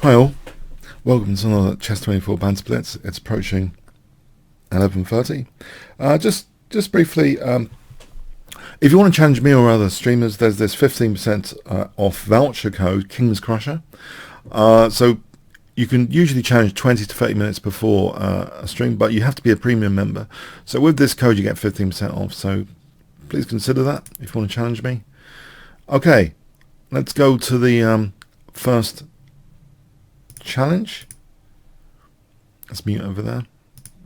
Hi all, welcome to another Chess 24 Banter Blitz. It's approaching 11:30. Just briefly, if you want to challenge me or other streamers, there's this 15% off voucher code, Kingscrusher. So you can usually challenge 20 to 30 minutes before a stream, but you have to be a premium member. So with this code you get 15% off, so please consider that if you want to challenge me. Okay, let's go to the first challenge. Let's mute over there.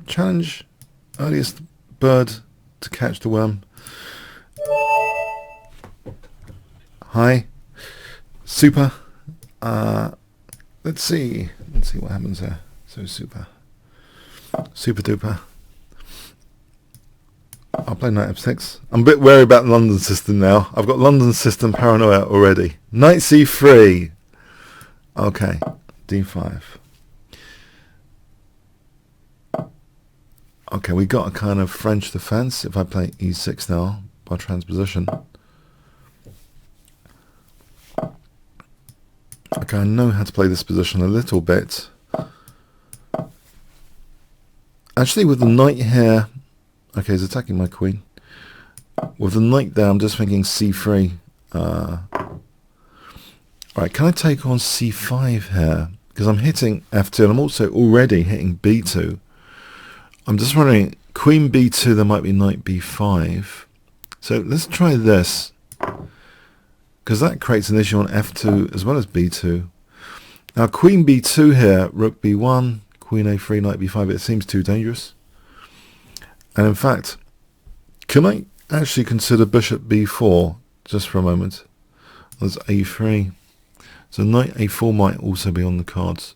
Challenge, earliest bird to catch the worm. Hi, super. Let's see what happens there. So super duper. I'll play knight f6. I'm a bit wary about the London system now. I've got London system paranoia already. Knight c3. Okay, d5. Okay, we got a kind of French defense. If I play e6 now by transposition. Okay, I know how to play this position a little bit. Actually, with the knight here, okay, he's attacking my queen. With the knight there, I'm just thinking c3. Alright, can I take on c5 here? Because I'm hitting f2 and I'm also already hitting b2. I'm just wondering, queen b2, there might be knight b5. So let's try this, because that creates an issue on f2 as well as b2. Now queen b2 here, rook b1, queen a3, knight b5, it seems too dangerous. And in fact, can I actually consider bishop b4 just for a moment? There's a3. So knight a4 might also be on the cards.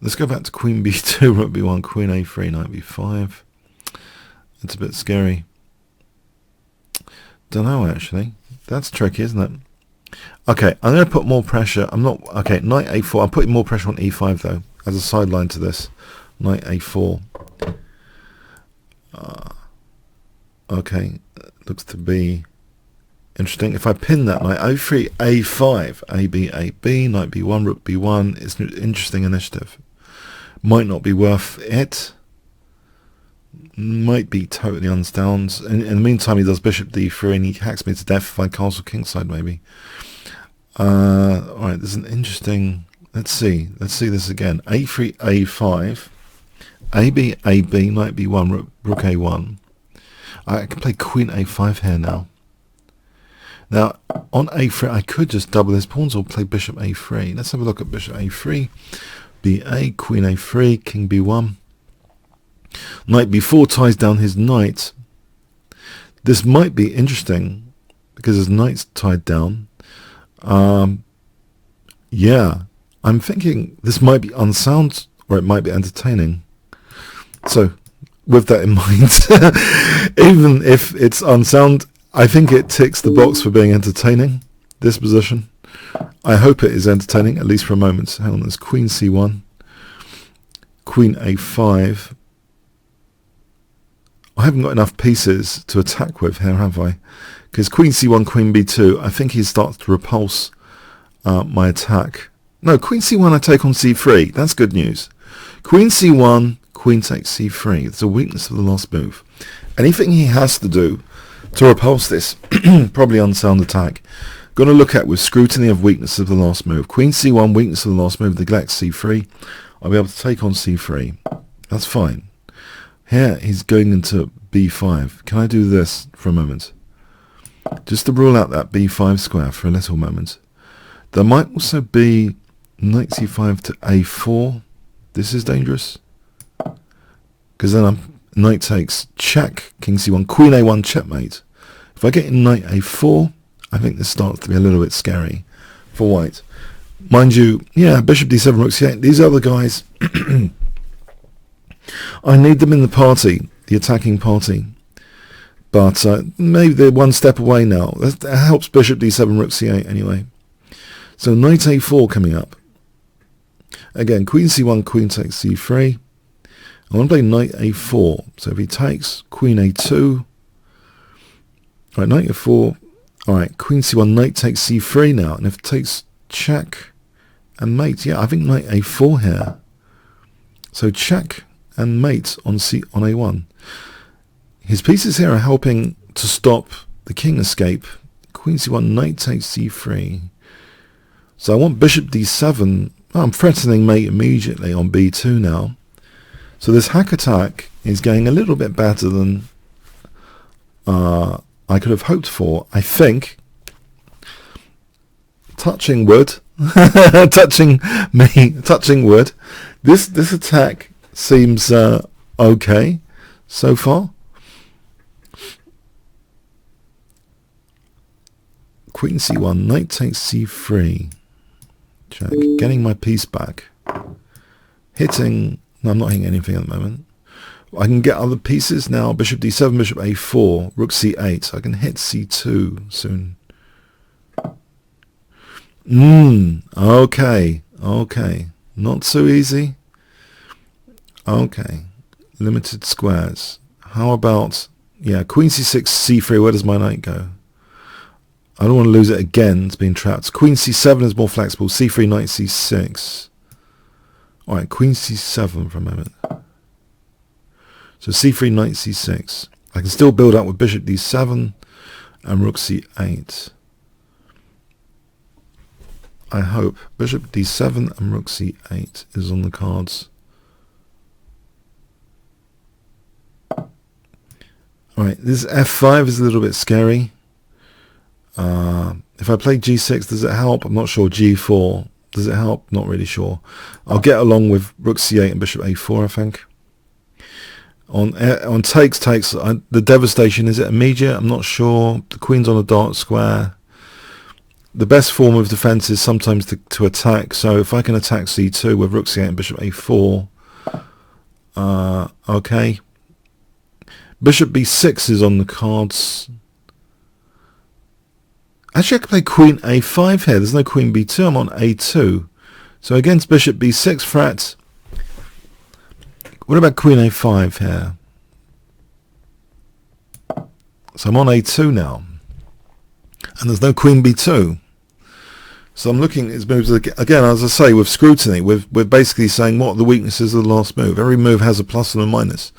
Let's go back to queen b2, rook b1, queen a3, knight b5. It's a bit scary. Don't know actually. That's tricky, isn't it? Okay, I'm going to put more pressure. Okay, knight a4. I'm putting more pressure on e5 though, as a sideline to this. Knight a4. Okay, looks to be interesting. If I pin that knight, a3, a5, ab, ab, knight b1, rook b1, it's an interesting initiative. Might not be worth it. Might be totally unsound. In the meantime, he does bishop d3 and he hacks me to death if I castle kingside maybe. Alright, there's an interesting... Let's see this again. a3, a5, ab, ab, knight b1, rook a1. I can play queen a5 here now. Now, on a3, I could just double his pawns or play bishop a3. Let's have a look at bishop a3. ba, queen a3, king b1. Knight b4 ties down his knight. This might be interesting because his knight's tied down. Yeah, I'm thinking this might be unsound or it might be entertaining. So, with that in mind, even if it's unsound, I think it ticks the box for being entertaining, this position. I hope it is entertaining, at least for a moment. Hang on, there's queen c1, queen a5. I haven't got enough pieces to attack with here, have I? Because queen c1, queen b2, I think he starts to repulse my attack. No, queen c1 I take on c3. That's good news. Queen c1, queen takes c3. It's a weakness of the last move. Anything he has to do to repulse this probably unsound attack, going to look at with scrutiny of weakness of the last move. Queen c1, weakness of the last move, neglects c3. I'll be able to take on c3. That's fine. Here he's going into b5. Can I do this for a moment? Just to rule out that b5 square for a little moment. There might also be knight c5 to a4. This is dangerous. Because then knight takes check, king c1, queen a1, checkmate. If I get in knight a4, I think this starts to be a little bit scary for white. Mind you, yeah, bishop d7, rook c8, these other guys, I need them in the party, the attacking party. But maybe they're one step away now. That helps bishop d7, rook c8 anyway. So knight a4 coming up. Again, queen c1, queen takes c3. I want to play knight a4. So if he takes, queen a2. Alright, knight a4. Alright, queen c1, knight takes c3 now. And if it takes check, and mate. Yeah, I think knight a4 here. So check and mate on a1. His pieces here are helping to stop the king escape. Queen c1, knight takes c3. So I want bishop d7. I'm threatening mate immediately on b2 now. So this hack attack is going a little bit better than I could have hoped for, I think. Touching wood. touching wood. This attack seems okay so far. Queen c1, knight takes c3. Check. Getting my piece back. Hitting. No, I'm not hitting anything at the moment. I can get other pieces now. Bishop d7, bishop a4, rook c8. So I can hit c2 soon. Okay. Not so easy. Okay. Limited squares. How about, yeah, queen c6, c3. Where does my knight go? I don't want to lose it again. It's being trapped. Queen c7 is more flexible. c3, knight c6. Alright, queen c7 for a moment. So c3, knight c6. I can still build up with bishop d7 and rook c8. I hope. Bishop d7 and rook c8 is on the cards. Alright, this f5 is a little bit scary. If I play g6, does it help? I'm not sure. g4, does it help? Not really sure. I'll get along with rook c8 and bishop a4, I think. On takes, the devastation, is it immediate? I'm not sure. The queen's on a dark square. The best form of defense is sometimes to attack. So if I can attack c2 with rook c8 and bishop a4, okay. Bishop b6 is on the cards. Actually, I could play queen a5 here. There's no queen b2. I'm on a2. So against bishop b6 threat. What about queen a5 here? So I'm on a2 now. And there's no queen b2. So I'm looking at his moves again, as I say, with scrutiny. We're basically saying what are the weaknesses of the last move. Every move has a plus and a minus.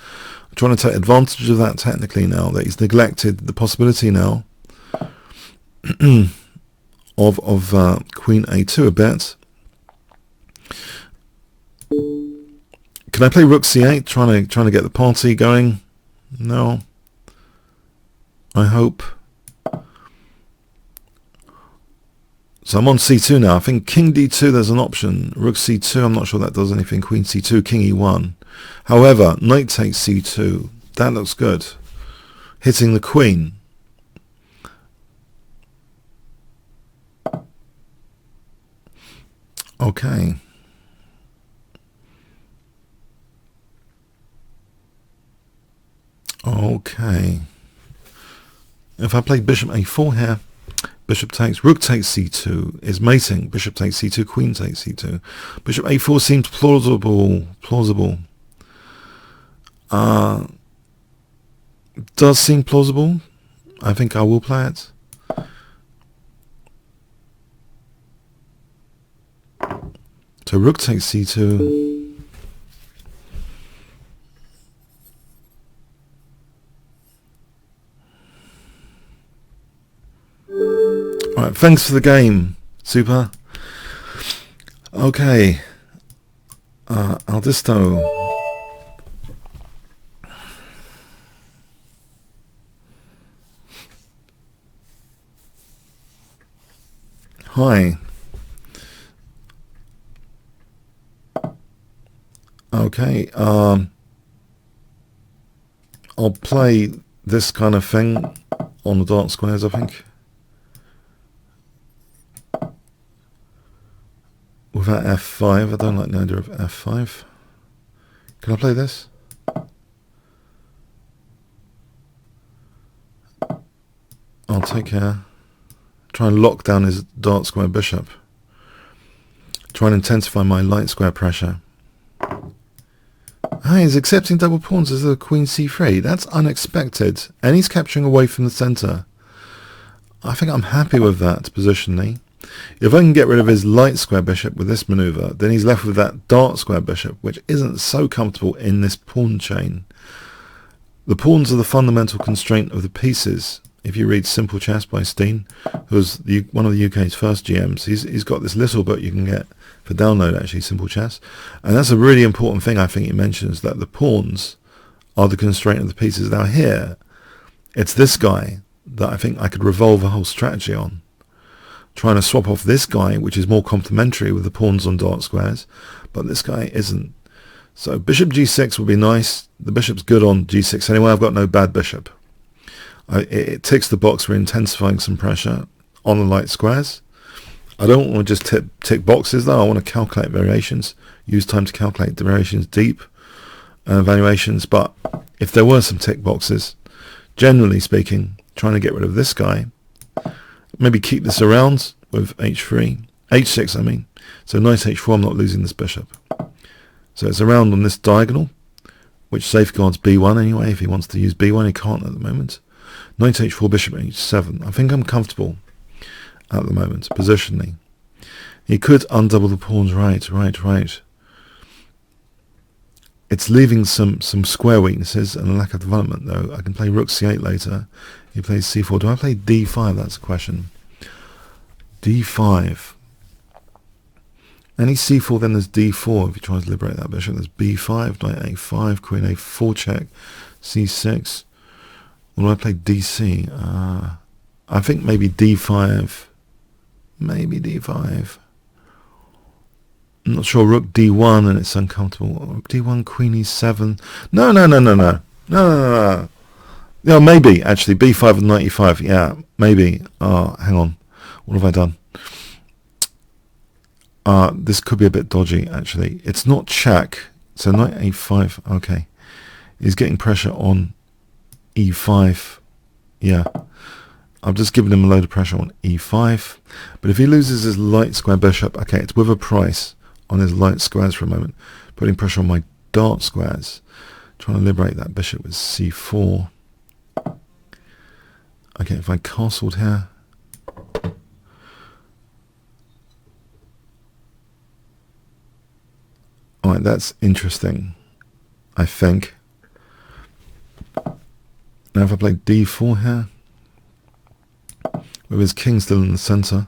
I'm trying to take advantage of that technically now, that he's neglected the possibility now of queen a2 a bit. Can I play rook c8, trying to get the party going? No. I hope. So I'm on c2 now. I think king d2, there's an option. Rook c2, I'm not sure that does anything. Queen c2, king e1. However, knight takes c2. That looks good. Hitting the queen. Okay. Okay. If I play bishop a4 here, bishop takes, rook takes c2 is mating. Bishop takes c2, queen takes c2. Bishop a4 seems plausible. Does seem plausible. I think I will play it. So rook takes c2. Alright, thanks for the game. Super. Okay. Aldisto. Hi. Okay, I'll play this kind of thing on the dark squares, I think. Without f5, I don't like the idea of f5. Can I play this? I'll take care. Try and lock down his dark square bishop. Try and intensify my light square pressure. Ah, he's accepting double pawns as a queen c3. That's unexpected. And he's capturing away from the centre. I think I'm happy with that positionally. If I can get rid of his light square bishop with this maneuver, then he's left with that dark square bishop, which isn't so comfortable in this pawn chain. The pawns are the fundamental constraint of the pieces. If you read Simple Chess by Steen, who's one of the UK's first GMs, he's got this little book you can get for download, actually, Simple Chess. And that's a really important thing I think he mentions, that the pawns are the constraint of the pieces. Now here, it's this guy that I think I could revolve a whole strategy on. Trying to swap off this guy, which is more complementary with the pawns on dark squares, but this guy isn't. So bishop g6 would be nice. The bishop's good on g6 anyway. I've got no bad bishop. It ticks the box for intensifying some pressure on the light squares. I don't want to just tick boxes though. I want to calculate variations, use time to calculate the variations deep valuations. But if there were some tick boxes, generally speaking, trying to get rid of this guy, maybe keep this around with h3, h6 I mean. So knight h4, I'm not losing this bishop. So it's around on this diagonal, which safeguards b1 anyway. If he wants to use b1, he can't at the moment. Knight h4, bishop h7. I think I'm comfortable at the moment, positionally. He could undouble the pawns, right. It's leaving some square weaknesses and a lack of development, though. I can play rook c8 later. He plays c4. Do I play d5? That's the question. d5. Any c4, then there's d4 if he tries to liberate that bishop. There's b5, knight a5, queen a4 check, c6. Or do I play dc? I think maybe d5. Maybe d5. I'm not sure. Rook d1 and it's uncomfortable. Rook d1, queen e7. No. Yeah, maybe actually b5 and knight e5. Yeah, maybe. Hang on. What have I done? This could be a bit dodgy actually. It's not check. So knight a5. Okay, he's getting pressure on e5. Yeah, I've just given him a load of pressure on e5. But if he loses his light square bishop, okay, it's with a price on his light squares for a moment, putting pressure on my dark squares, trying to liberate that bishop with c4. Okay, if I castled here, alright, that's interesting, I think. Now if I play d4 here, with his king still in the centre,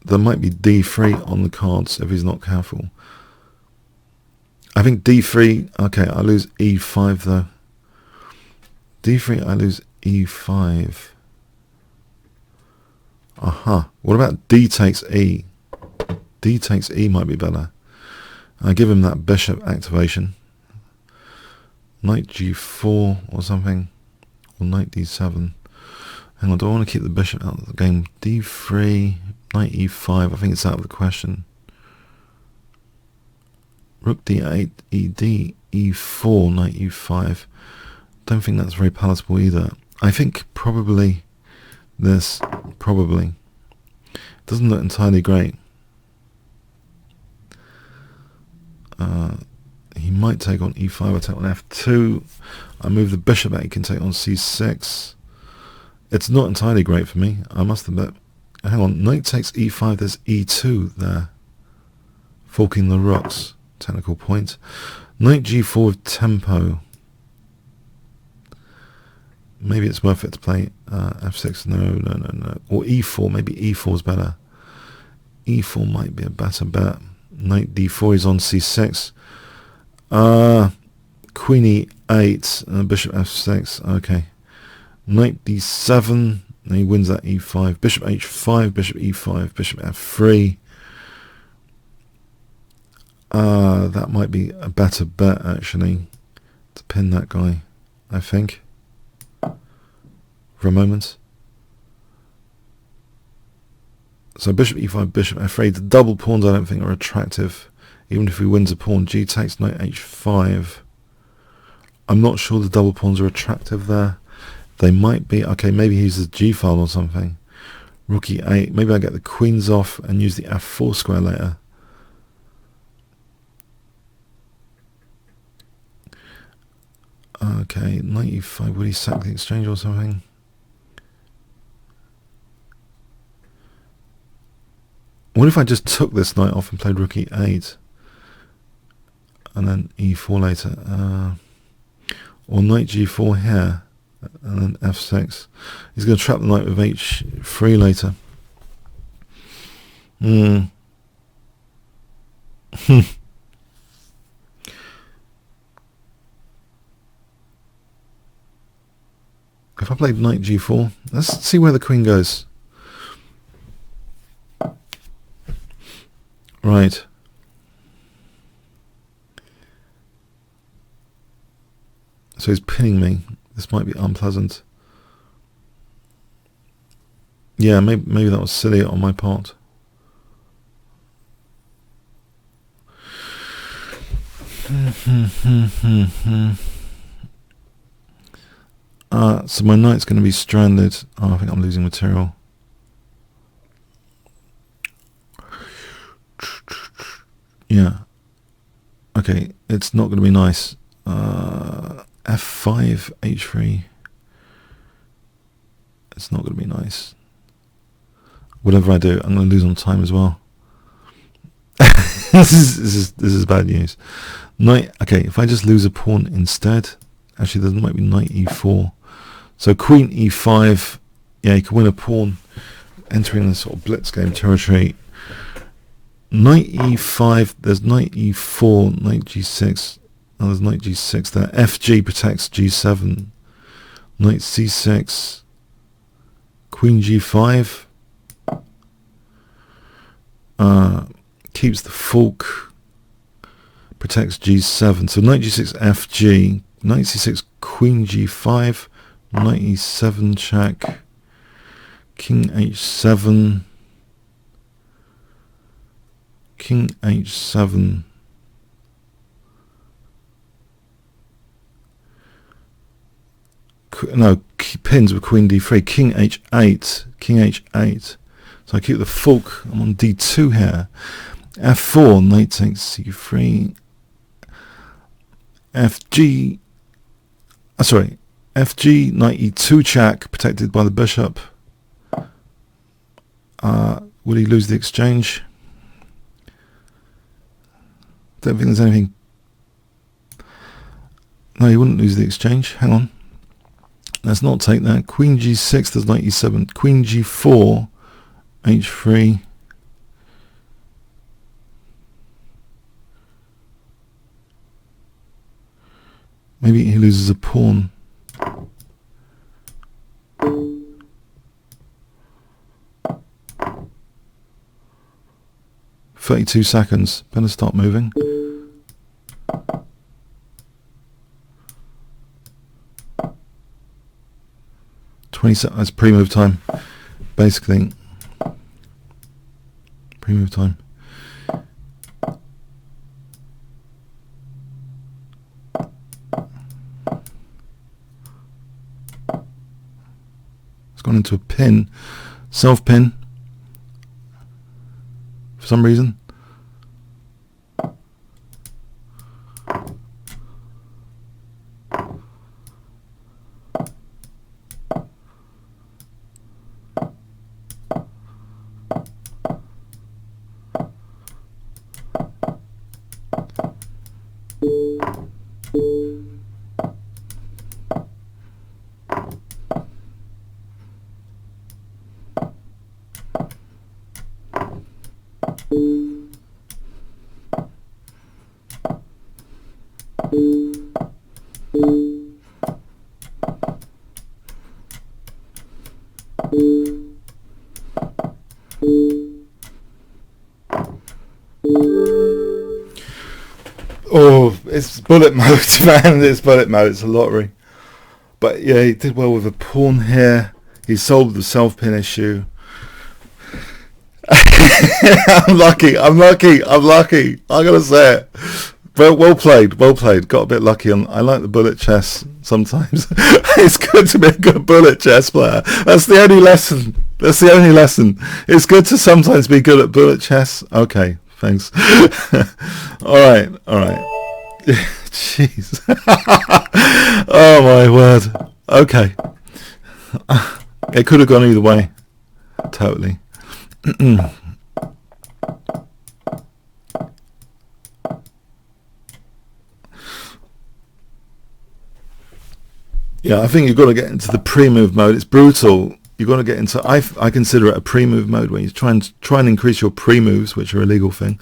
there might be d3 on the cards if he's not careful. I think d3, okay, I lose e5 though. d3, I lose e5. Aha. What about d takes e? D takes e might be better. I give him that bishop activation. Knight g4 or something. Or knight d7. Hang on, do I want to keep the bishop out of the game? d3, knight e5, I think it's out of the question. Rook d8, ed, e4, knight e5. Don't think that's very palatable either. I think probably this, probably. Doesn't look entirely great. He might take on e5, I take on f2. I move the bishop out, he can take on c6. It's not entirely great for me, I must admit. Hang on, knight takes e5, there's e2 there. Forking the rooks, technical point. Knight g4 with tempo. Maybe it's worth it to play f6, no. Or e4, maybe e4 is better. e4 might be a better bet. Knight d4 is on c6. Queen e8, bishop f6, okay. Knight d7, and he wins that e5. Bishop h5, bishop e5, bishop f3. That might be a better bet actually, to pin that guy, I think, for a moment. So bishop e5, bishop f3. The double pawns I don't think are attractive, even if he wins a pawn. G takes, knight h5. I'm not sure the double pawns are attractive there. They might be. Okay, maybe he uses g-file or something. Rook e8. Maybe I get the queens off and use the f4 square later. Okay, 95. Would he sack the exchange or something? What if I just took this knight off and played rook e8? And then e4 later. Or knight g4 here. And then f6. He's going to trap the knight with h3 later. If I played knight g4, let's see where the queen goes. Right. So he's pinning me. This might be unpleasant. Yeah, maybe that was silly on my part. So my knight's going to be stranded. Oh, I think I'm losing material. Yeah. Okay, it's not going to be nice. F5, H3. It's not going to be nice. Whatever I do, I'm going to lose on time as well. This is bad news. Knight. Okay, if I just lose a pawn instead, actually there might be knight e4. So queen e5. Yeah, you can win a pawn, entering the sort of blitz game territory. Knight e5. There's knight e4. Knight g6. Oh, there's knight g6 there. Fg protects g7. Knight c6. Queen g5. Keeps the fork. Protects g7. So knight g6 fg. Knight c6 queen g5. Knight e7 check. King h7. King h7. No, pins with queen d3. King h8. King h8. So I keep the fork. I'm on d2 here. f4. Knight takes c3. fg. Sorry. fg. Knight e2 check. Protected by the bishop. Will he lose the exchange? Don't think there's anything. No, he wouldn't lose the exchange. Hang on. Let's not take that. Queen g6, there's knight e7. Queen g4, h3. Maybe he loses a pawn. "32 seconds. Better start moving." That's pre-move time, basically. Pre-move time. It's gone into a pin, self-pin, for some reason. Oh, it's bullet mode, man. It's bullet mode. It's a lottery. But yeah, he did well with a pawn here. He solved the self-pin issue. I'm lucky. I'm gonna say it. Well played. Got a bit lucky on. I like the bullet chess sometimes. It's good to be a good bullet chess player. That's the only lesson. It's good to sometimes be good at bullet chess. Okay, thanks. All right. Jeez. Oh my word. Okay. It could have gone either way. Totally. Yeah, I think you've got to get into the pre-move mode. It's brutal. You've got to get into, I consider it a pre-move mode, where you try and increase your pre-moves, which are a legal thing,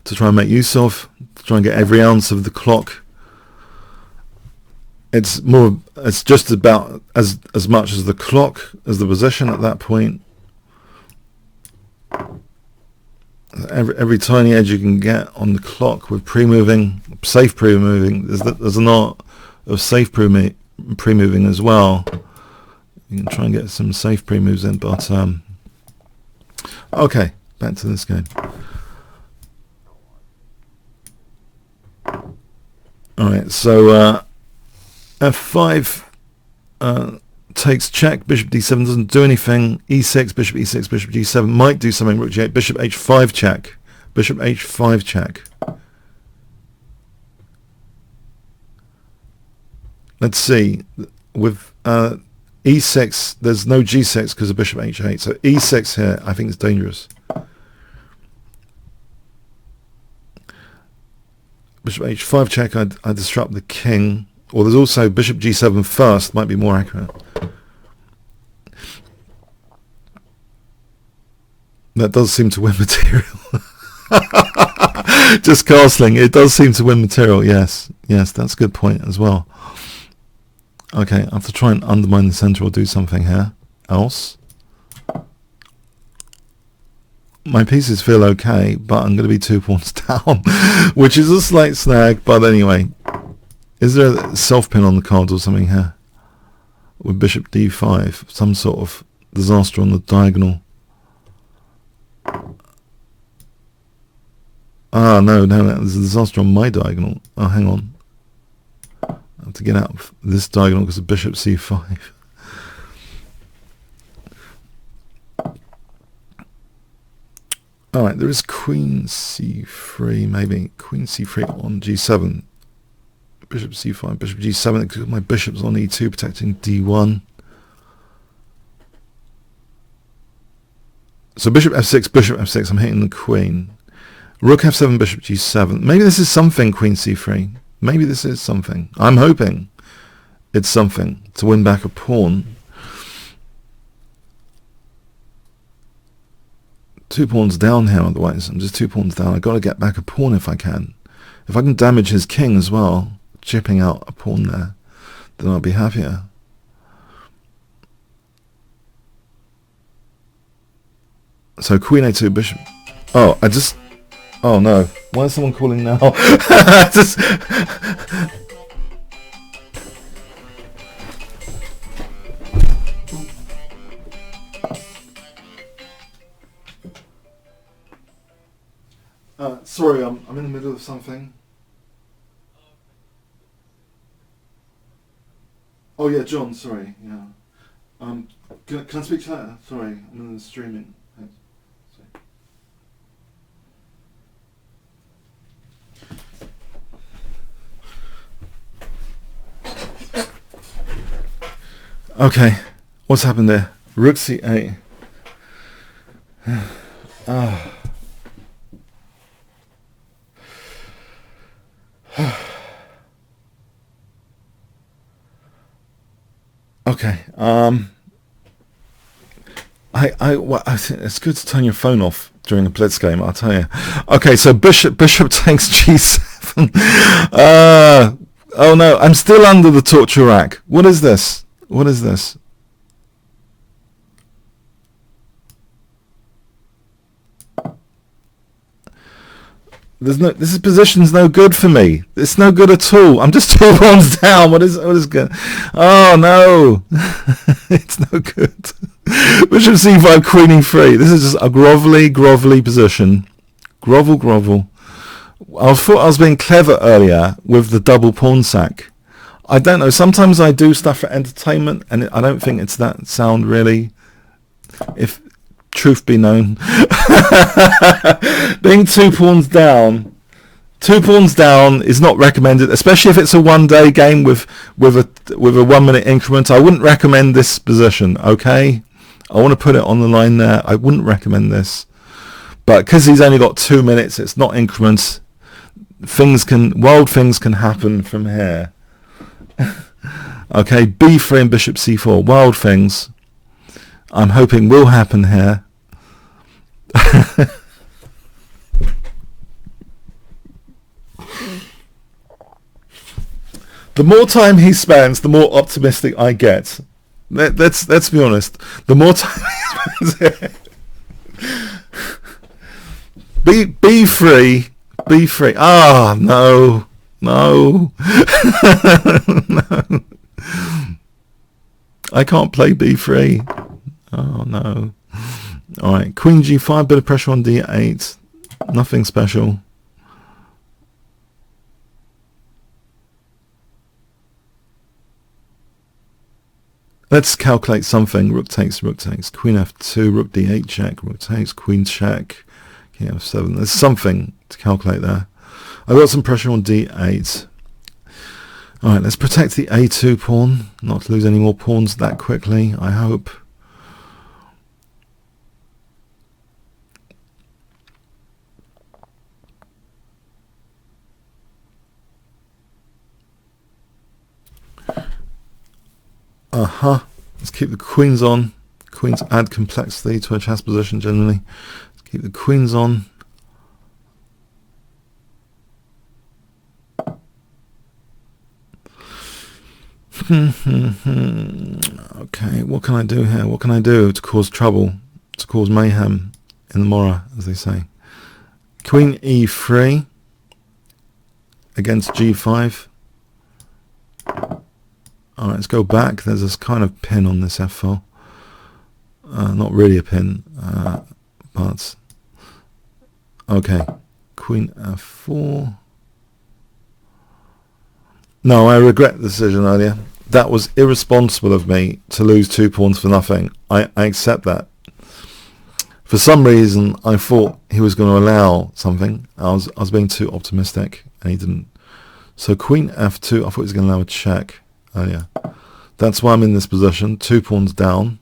to try and make use of, to try and get every ounce of the clock. It's just about as much as the clock as the position at that point. Every tiny edge you can get on the clock with pre-moving, safe pre-moving. There's an art of safe pre-moving as well. You can try and get some safe pre-moves in, but okay, back to this game. Alright, so f5 takes check, bishop d7 doesn't do anything, e6, bishop e6, bishop g7 might do something, rook g8, bishop h5 check, bishop h5 check. Let's see, with e6, there's no g6 because of bishop h8, so e6 here I think is dangerous. Bishop h5 check, I disrupt the king, or there's also bishop g7 first, might be more accurate. That does seem to win material. Just castling, it does seem to win material, yes, that's a good point as well. Okay, I have to try and undermine the center or do something here else. My pieces feel okay, but I'm going to be 2 pawns down, which is a slight snag, but anyway. Is there a self-pin on the cards or something here? With bishop d5, some sort of disaster on the diagonal. Ah, no, there's a disaster on my diagonal. Oh, hang on. I have to get out of this diagonal because of bishop c5. Alright, there is queen c3, maybe. Queen c3 on g7. Bishop c5, bishop g7. My bishop's on e2, protecting d1. So bishop f6, I'm hitting the queen. Rook f7, bishop g7. Maybe this is something, queen c3. Maybe this is something. I'm hoping it's something to win back a pawn. 2 pawns down here, otherwise I'm just 2 pawns down. I've got to get back a pawn if I can. If I can damage his king as well, chipping out a pawn there, then I'll be happier. So queen a2, bishop. Oh, oh no. Why is someone calling now? Sorry, I'm in the middle of something. Oh yeah, John, sorry, yeah. Can I speak to that? Sorry, I'm in the streaming. Thanks. Okay, what's happened there? Rook c8. Okay. I think it's good to turn your phone off during a blitz game, I'll tell you. Okay, so bishop takes g7. Oh no, I'm still under the torture rack. What is this? What is this? This position's no good for me. It's no good at all. I'm just 2 pawns down. What is good? Oh no, it's no good. Bishop c5, queen e3. This is just a grovelly position. Grovel. I thought I was being clever earlier with the double pawn sack. I don't know. Sometimes I do stuff for entertainment, and I don't think it's that sound really. If truth be known, being 2 pawns down 2 pawns down is not recommended, especially if it's a one-day game with a 1 minute increment. I wouldn't recommend this position. Okay, I want to put it on the line there. I wouldn't recommend this, but because he's only got 2 minutes, it's not increments. Wild things can happen from here. Okay, b3 and bishop c4. Wild things, I'm hoping, will happen here. The more time he spends, the more optimistic I get. Let's be honest. The more time he spends here. B3. Ah, no. No. No. I can't play b3. Oh, no. All right, queen g5, bit of pressure on d8. Nothing special. Let's calculate something. Rook takes, queen f2, rook d8 check, rook takes, queen check, king f7. There's something to calculate there. I've got some pressure on d8. Alright, let's protect the a2 pawn, not to lose any more pawns that quickly, I hope. Let's keep the queens on. Queens add complexity to a chess position generally. Let's keep the queens on. Okay, what can I do here? What can I do to cause trouble, to cause mayhem in the Mora, as they say? Queen e3 against g5. Alright, let's go back. There's this kind of pin on this f-file. Not really a pin, but... Okay, queen f4. No, I regret the decision earlier. That was irresponsible of me to lose 2 pawns for nothing. I accept that. For some reason, I thought he was going to allow something. I was being too optimistic, and he didn't. So queen f2, I thought he was going to allow a check earlier. That's why I'm in this position, 2 pawns down.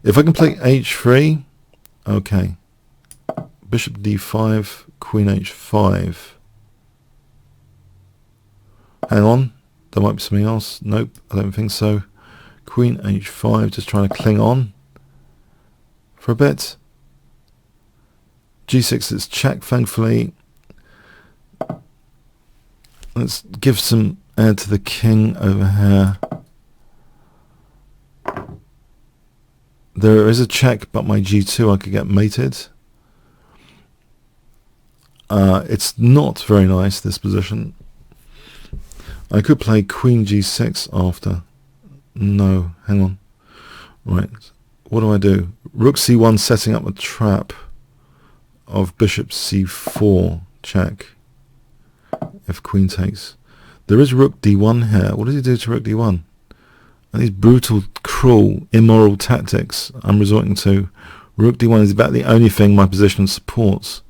If I can play h3, okay. Bishop d5, queen h5. Hang on, there might be something else. Nope, I don't think so. Queen h5, just trying to cling on for a bit. g6 is check, thankfully. Let's give some air to the king over here. There is a check, but my g2 I could get mated. It's not very nice, this position. I could play queen g6 after. No, hang on. Right, what do? Rook c1 setting up a trap of bishop c4 check if queen takes. There is rook d1 here. What does he do to rook d1? And these brutal, cruel, immoral tactics I'm resorting to. Rook d1 is about the only thing my position supports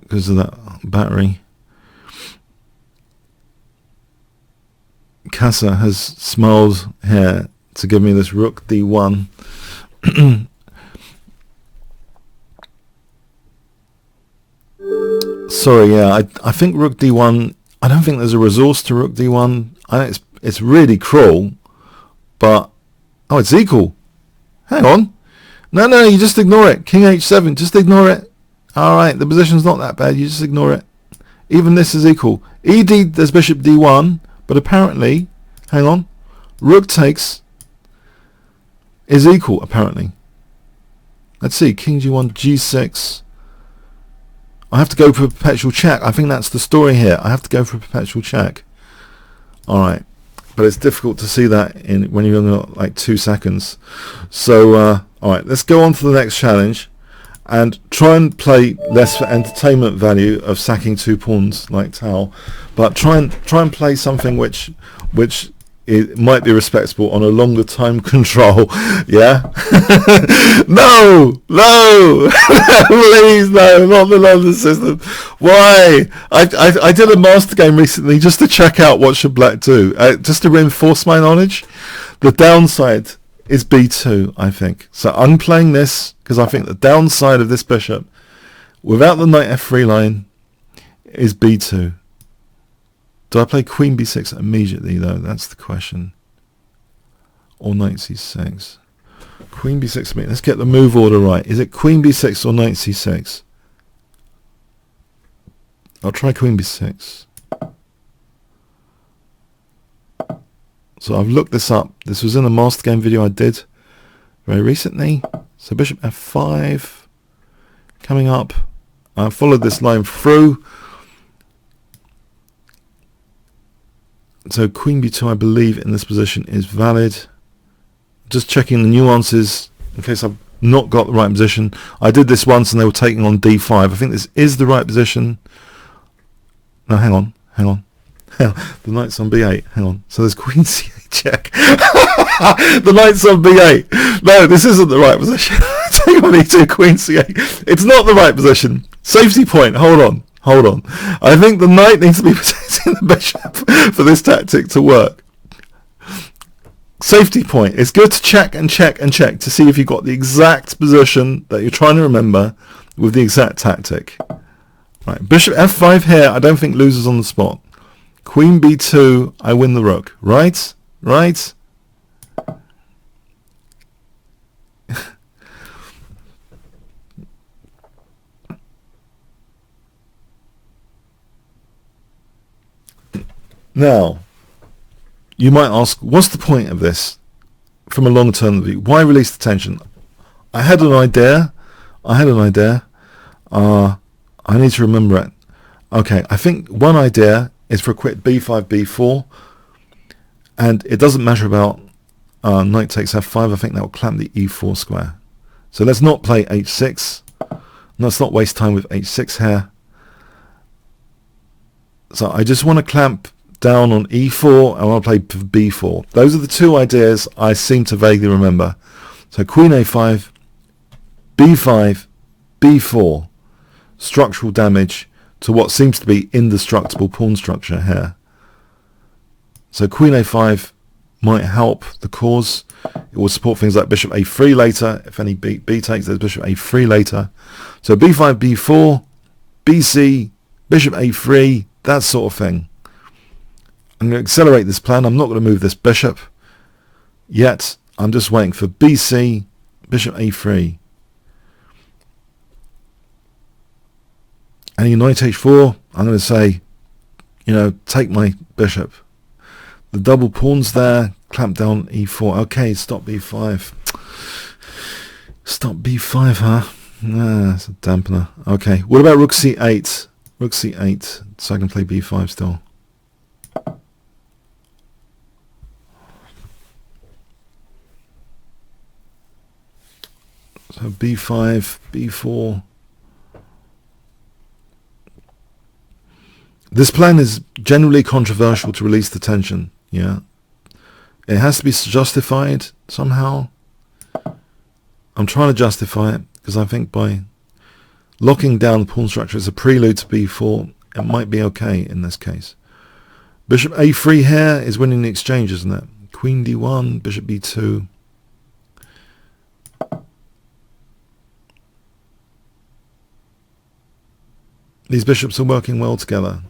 because of that battery. Casa has smiled here to give me this rook d1. Sorry, yeah, I think rook d1, I don't think there's a resource to rook d1. I think it's really cruel, but oh, it's equal. Hang on. No, you just ignore it. King h7, just ignore it. Alright, the position's not that bad, you just ignore it. Even this is equal. Ed, there's bishop d1, but apparently, hang on, rook takes is equal, apparently. Let's see, king g1, g6. I have to go for a perpetual check. I think that's the story here. I have to go for a perpetual check. Alright, but it's difficult to see that when you've only got like 2 seconds. So, alright, let's go on to the next challenge and try and play less for entertainment value of sacking 2 pawns like Tau, but try and play something which it might be respectable on a longer time control. Yeah. No, please, no, not the London system. Why? I did a master game recently just to check out what should black do, just to reinforce my knowledge. The downside is b2, I think. So I'm playing this because I think the downside of this bishop, without the knight f3 line, is b2. Do I play queen b6 immediately, though? That's the question. Or knight c6. Queen b6. Let's get the move order right. Is it queen b6 or knight c6? I'll try queen b6. So I've looked this up. This was in a master game video I did very recently. So bishop f5 coming up. I followed this line through. So queen b2, I believe, in this position is valid. Just checking the nuances in case I've not got the right position. I did this once and they were taking on d5. I think this is the right position. No, hang on. The knight's on b8. Hang on. So there's queen c8 check. The knight's on b8. No, this isn't the right position. Take on e2, queen c8. It's not the right position. Safety point. Hold on. I think the knight needs to be protecting the bishop for this tactic to work. Safety point. It's good to check to see if you've got the exact position that you're trying to remember with the exact tactic. Right, bishop f5 here, I don't think loses on the spot. Queen b2, I win the rook. Right? Now, you might ask, what's the point of this from a long-term view? Why release the tension? I had an idea. I need to remember it. Okay, I think one idea is for a quick b5, b4, and it doesn't matter about knight takes f5. I think that will clamp the e4 square. So let's not play h6. Let's not waste time with h6 here. So I just want to clamp down on e4 and I'll play b4. Those are the two ideas I seem to vaguely remember. So queen a5, b5, b4. Structural damage to what seems to be indestructible pawn structure here. So queen a5 might help the cause. It will support things like bishop a3 later. If any b takes, there's bishop a3 later. So b5, b4, bc, bishop a3, that sort of thing. I'm going to accelerate this plan. I'm not going to move this bishop yet. I'm just waiting for bc, bishop a3. And knight h4, I'm going to say, take my bishop. The double pawns there, clamp down e4. Okay, stop b5. Stop b5, huh? It's a dampener. Okay, what about rook c8? Rook c8, so I can play b5 still. So b5, b4. This plan is generally controversial to release the tension, yeah. It has to be justified somehow. I'm trying to justify it because I think by locking down the pawn structure as a prelude to b4, it might be okay in this case. Bishop a3 here is winning the exchange, isn't it? Queen d1, bishop b2. These bishops are working well together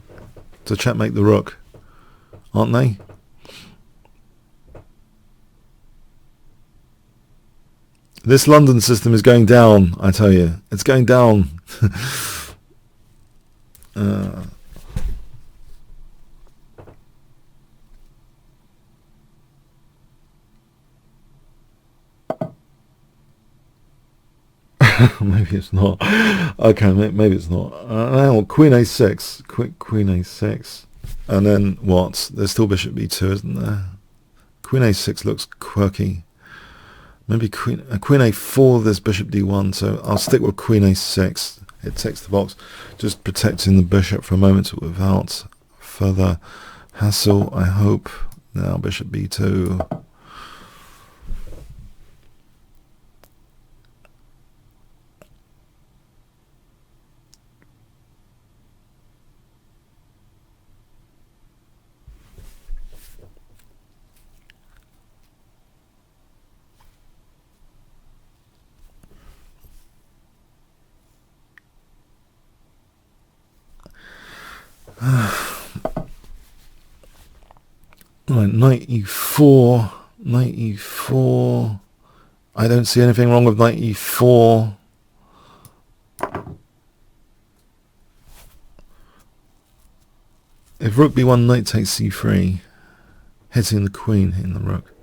to checkmate the rook, aren't they? This London system is going down, I tell you. It's going down. Maybe it's not. Okay, maybe it's not. Now, queen a6. Quick queen a6. And then what? There's still bishop b2, isn't there? Queen a6 looks quirky. Maybe queen a4, there's bishop d1, so I'll stick with queen a6. It ticks the box. Just protecting the bishop for a moment without further hassle, I hope. Now bishop b2. Right, knight e4, knight e4. I don't see anything wrong with knight e4. If rook b1, knight takes c3, hitting the queen, hitting the rook.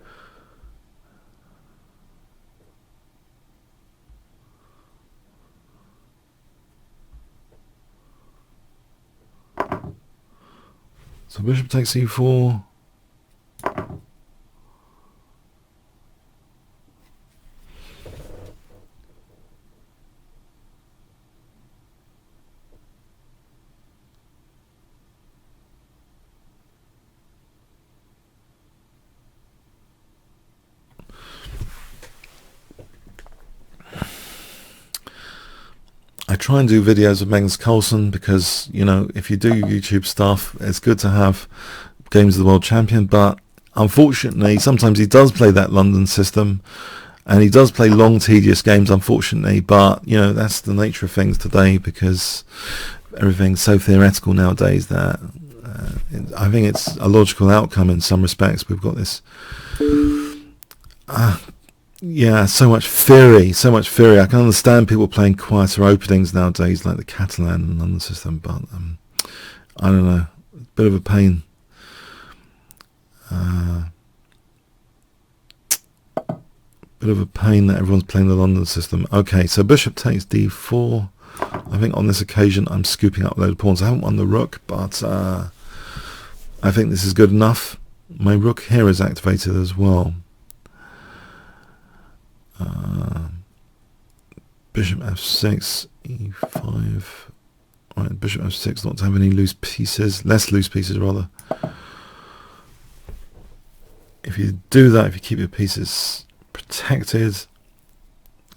So bishop takes e4. I try and do videos of Magnus Carlsen because, you know, if you do YouTube stuff, it's good to have games of the world champion, but unfortunately sometimes he does play that London system and he does play long tedious games, unfortunately, but you know, that's the nature of things today because everything's so theoretical nowadays that I think it's a logical outcome in some respects. We've got this yeah, so much theory. I can understand people playing quieter openings nowadays like the Catalan and London system, but I don't know, a bit of a pain. Bit of a pain that everyone's playing the London system. Okay, so bishop takes d4. I think on this occasion I'm scooping up a load of pawns. I haven't won the rook, but I think this is good enough. My rook here is activated as well. Bishop f6, e5. Right, bishop f6, not to have any loose pieces, less loose pieces rather. If you do that, if you keep your pieces protected,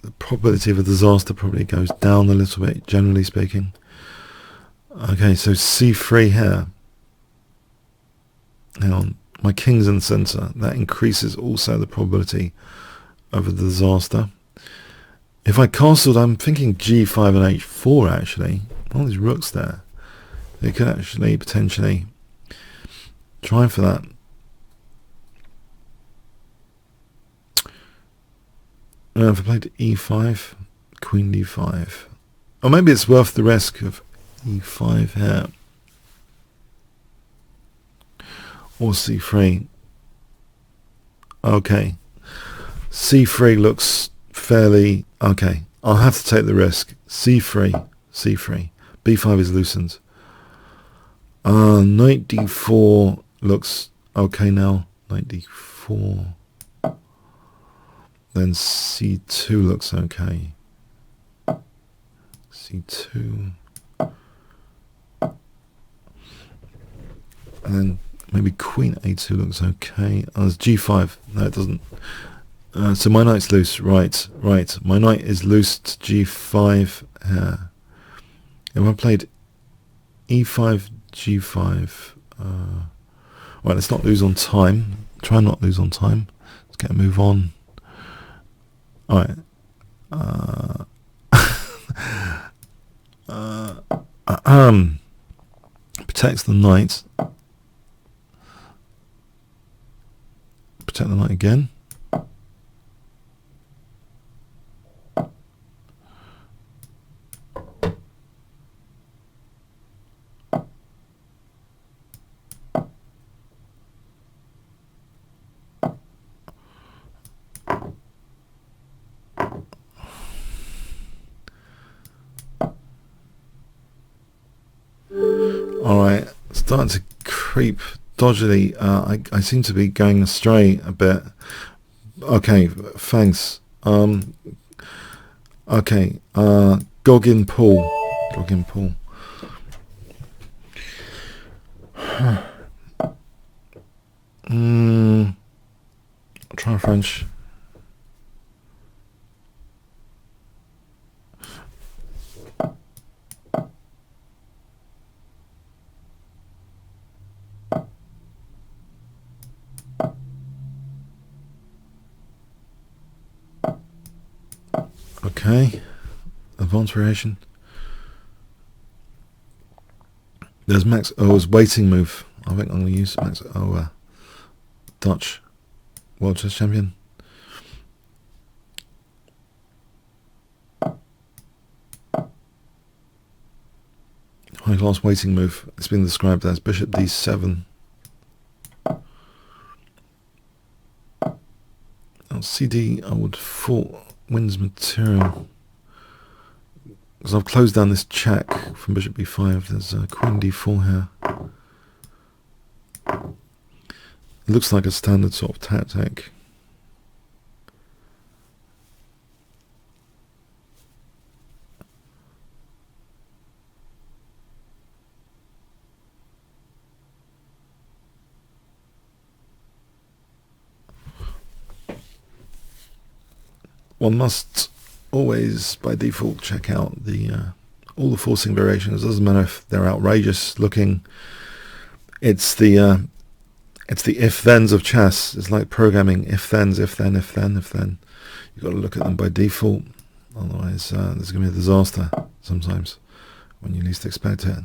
the probability of a disaster probably goes down a little bit, generally speaking. Okay, so c3 here. Hang on, my king's in the centre. That increases also the probability of a disaster. If I castled, I'm thinking g5 and h4 actually. All these rooks there. They could actually potentially try for that. If I played e5, queen d5. Or maybe it's worth the risk of e5 here. Or c3. Okay. c3 looks fairly okay. I'll have to take the risk. c3, b5 is loosened. Knight d4 looks okay now. Knight d4. Then c2 looks okay. c2. And then maybe queen a2 looks okay. There's g5. No, it doesn't. So my knight's loose. Right. My knight is loose to g5 here. If I played e5, g5. Right, let's not lose on time. Try not lose on time. Let's get a move on. Alright. Protects the knight. Protect the knight again. Alright, starting to creep dodgily. I seem to be going astray a bit. Okay, thanks. Okay, Goggin Pool. Try French. Okay, advanced variation. There's Max O's waiting move. I think I'm going to use Max O, Dutch World Chess Champion. High class waiting move. It's been described as Bishop D7. CD, I would thought wins material. Because I've closed down this check from Bishop B5. There's Queen D4 here. It looks like a standard sort of tactic. One must always, by default, check out the all the forcing variations. It doesn't matter if they're outrageous looking. It's the if-thens of chess. It's like programming if-thens, if-then, if-then, if-then. You've got to look at them by default. Otherwise, there's going to be a disaster sometimes when you least expect it.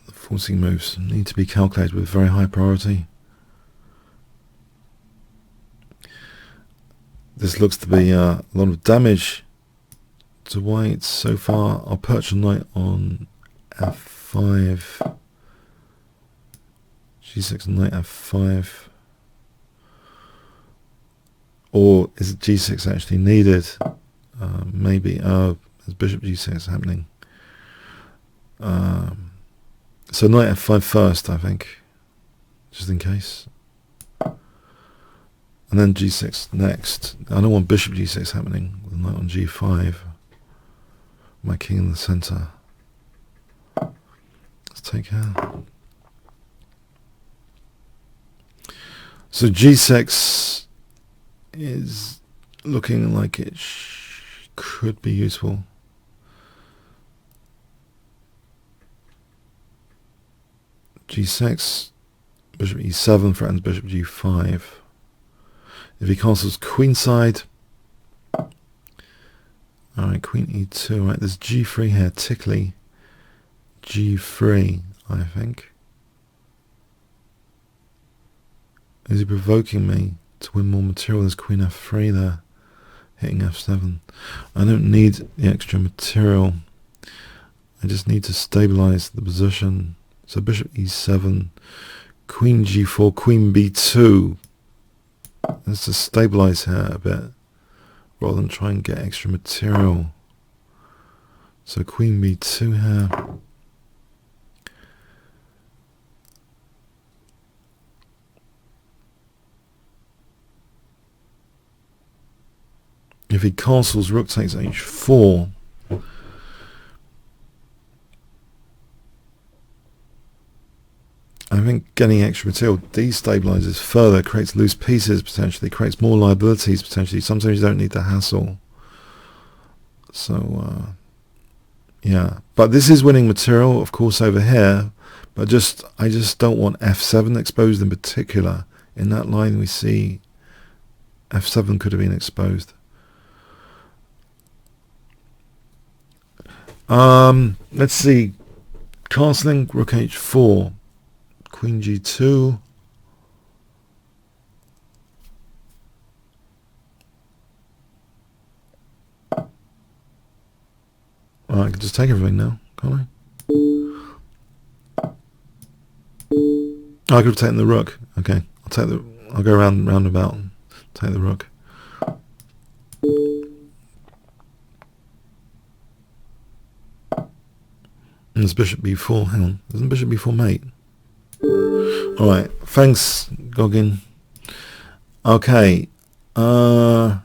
The forcing moves need to be calculated with very high priority. This looks to be a lot of damage to white so far. I'll perch a knight on f5. G6 knight f5. Or is G6 actually needed? Maybe. There's Bishop G6 happening. So knight f5 first, I think, just in case. And then G6 next. I don't want Bishop G6 happening with knight on G5. My king in the center. Let's take care. So G6 is looking like it could be useful. G6, Bishop E7 threatens Bishop G5. If he castles queenside, alright, Queen E2, right, there's G3 here, tickly. G3, I think. Is he provoking me to win more material? There's Queen F3 there, hitting F7. I don't need the extra material. I just need to stabilize the position. So Bishop E7, Queen G4, Queen B2. Let's just stabilize here a bit rather than try and get extra material. So Queen B2 here. If he castles, rook takes H4. I think getting extra material destabilizes further, creates loose pieces potentially, creates more liabilities potentially. Sometimes you don't need the hassle. So, yeah. But this is winning material, of course, over here. But I just don't want F7 exposed in particular. In that line we see F7 could have been exposed. Let's see. Castling, rook H4. Queen G2. I can just take everything now, can't I? I could have taken the rook. Okay, I'll go roundabout and take the rook. And there's Bishop B4. Hang on, isn't Bishop B4 mate? Alright, thanks, Goggin. Okay. Alright,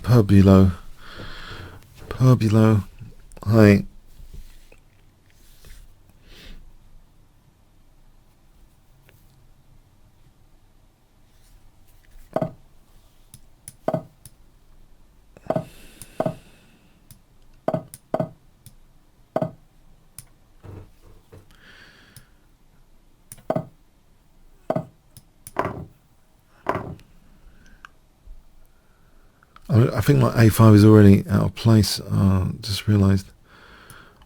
Perbulo. Hi. I think my a5 is already out of place. Just realised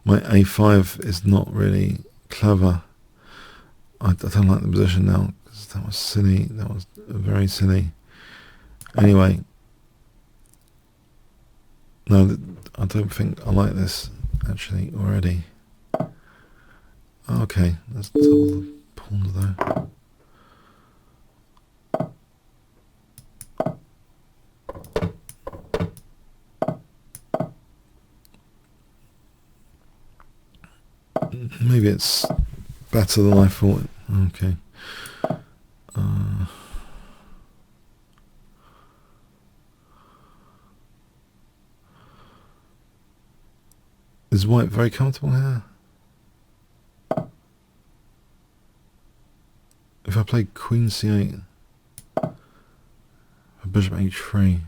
my a5 is not really clever. I don't like the position now, because that was silly. That was very silly. Anyway, no, I don't think I like this actually already. Okay, let's double the pawns though. Maybe it's better than I thought. Okay. Is white very comfortable here? If I play queen c8, bishop h3,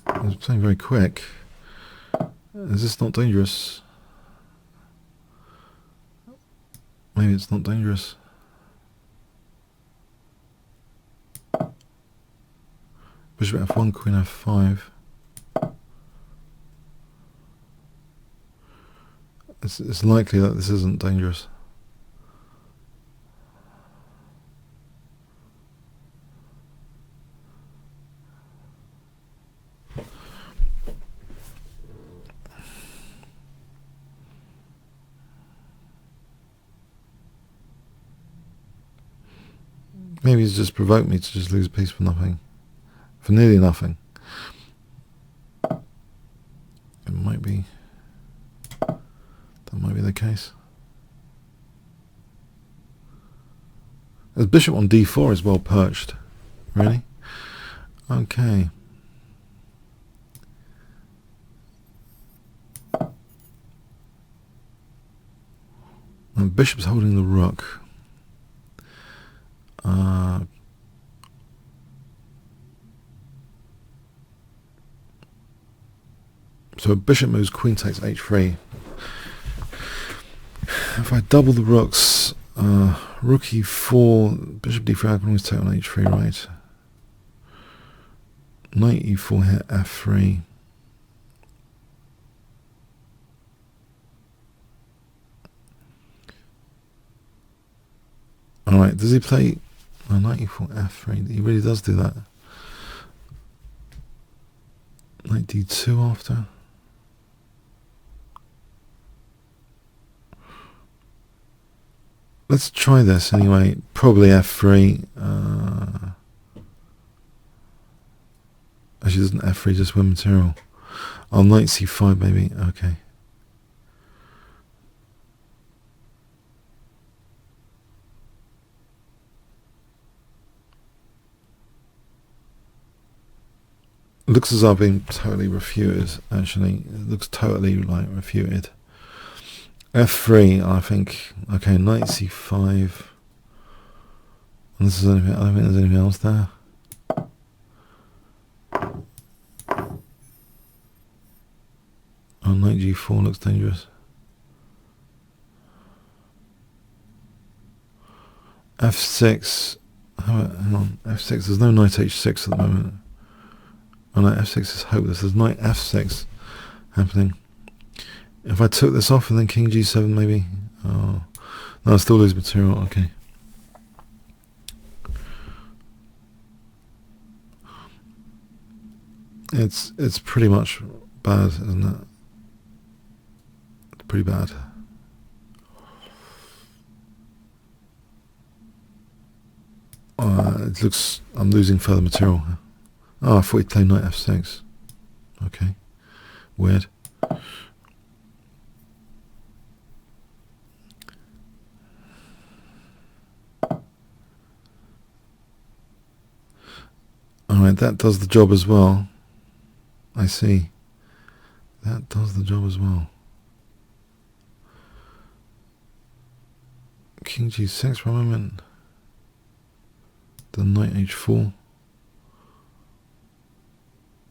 I was playing very quick. Is this not dangerous? Maybe it's not dangerous. Bishop f1, queen f5. It's likely that this isn't dangerous. Maybe he's just provoked me to just lose a piece for nothing. For nearly nothing. It might be. That might be the case. The bishop on d4 is well perched. Really? Okay. And the bishop's holding the rook. So bishop moves, queen takes h3. If I double the rooks, rook e4, bishop d3, I can always take on h3, right? Knight e4 here, f3. Alright, does he play knight e4, f3? He really does do that. Knight d2 after. Let's try this anyway. Probably f3. Actually, doesn't f3 just win material? Oh, knight c5 maybe. Okay. It looks as though I've been totally refuted. Actually, it looks totally like refuted. f3, I think. Okay, knight c5. And this is anything. I don't think there's anything else there. Oh, knight g4 looks dangerous. f6. Hang on. f6. There's no knight h6 at the moment. Oh, knight f6 is hopeless. There's knight f6 happening. If I took this off and then king g7 maybe. Oh, no, I still lose material. Okay. It's pretty much bad, isn't it? It's pretty bad. It looks I'm losing further material. Oh, I thought he'd play knight f6. Okay. Weird. Alright, that does the job as well. I see. That does the job as well. King g6 for a moment. Then knight h4.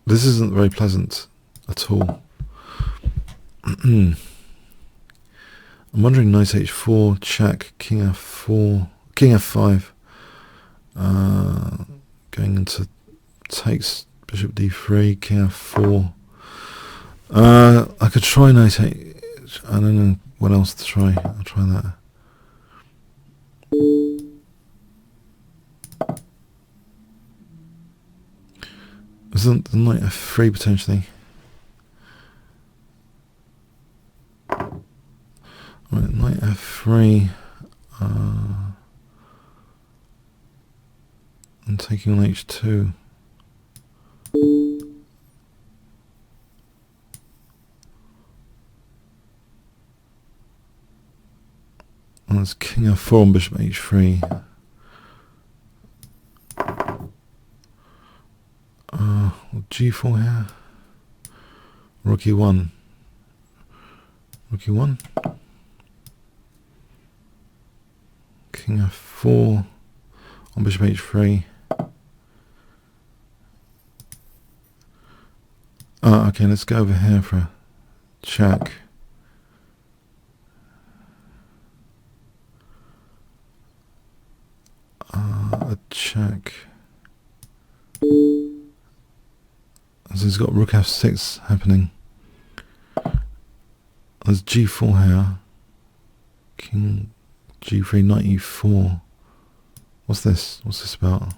This isn't very pleasant at all. I'm wondering knight h4, check, king f4, king f5. Going into takes bishop d3, king f4. I could try knight 8. I don't know what else to try. I'll try that. Isn't the knight f3 potentially? Right, knight f3. I'm taking on h2. And there's king f4 and bishop h3. G4 here. Rook e1. Rook e1. King f4 on bishop h3. Okay, let's go over here for a check. A check. So he's got rook f6 happening. There's g4 here. King g3, knight e4. What's this? What's this about?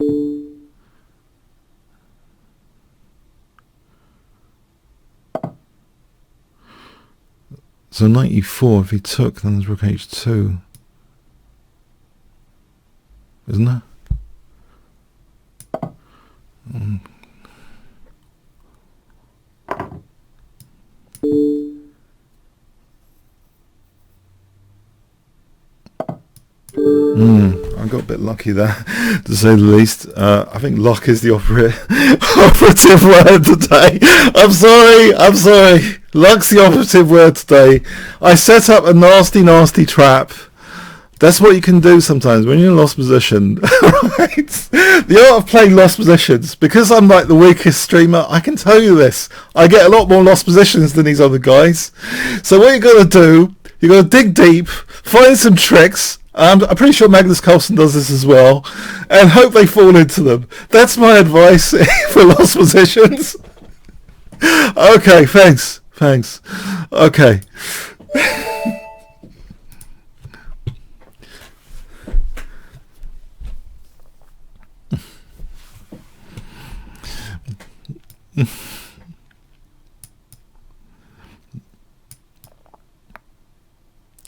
So knight e4, if he took, then there's rook h2. Isn't there? I got a bit lucky there, to say the least. I think luck is the operative word today. I'm sorry. Luck's the operative word today. I set up a nasty trap. That's what you can do sometimes when you're in a lost position. Right? The art of playing lost positions. Because I'm like the weakest streamer, I can tell you this. I get a lot more lost positions than these other guys. So what you got to do, you got to dig deep, find some tricks. I'm pretty sure Magnus Carlsen does this as well, and hope they fall into them. That's my advice for lost positions. Okay, thanks. Okay.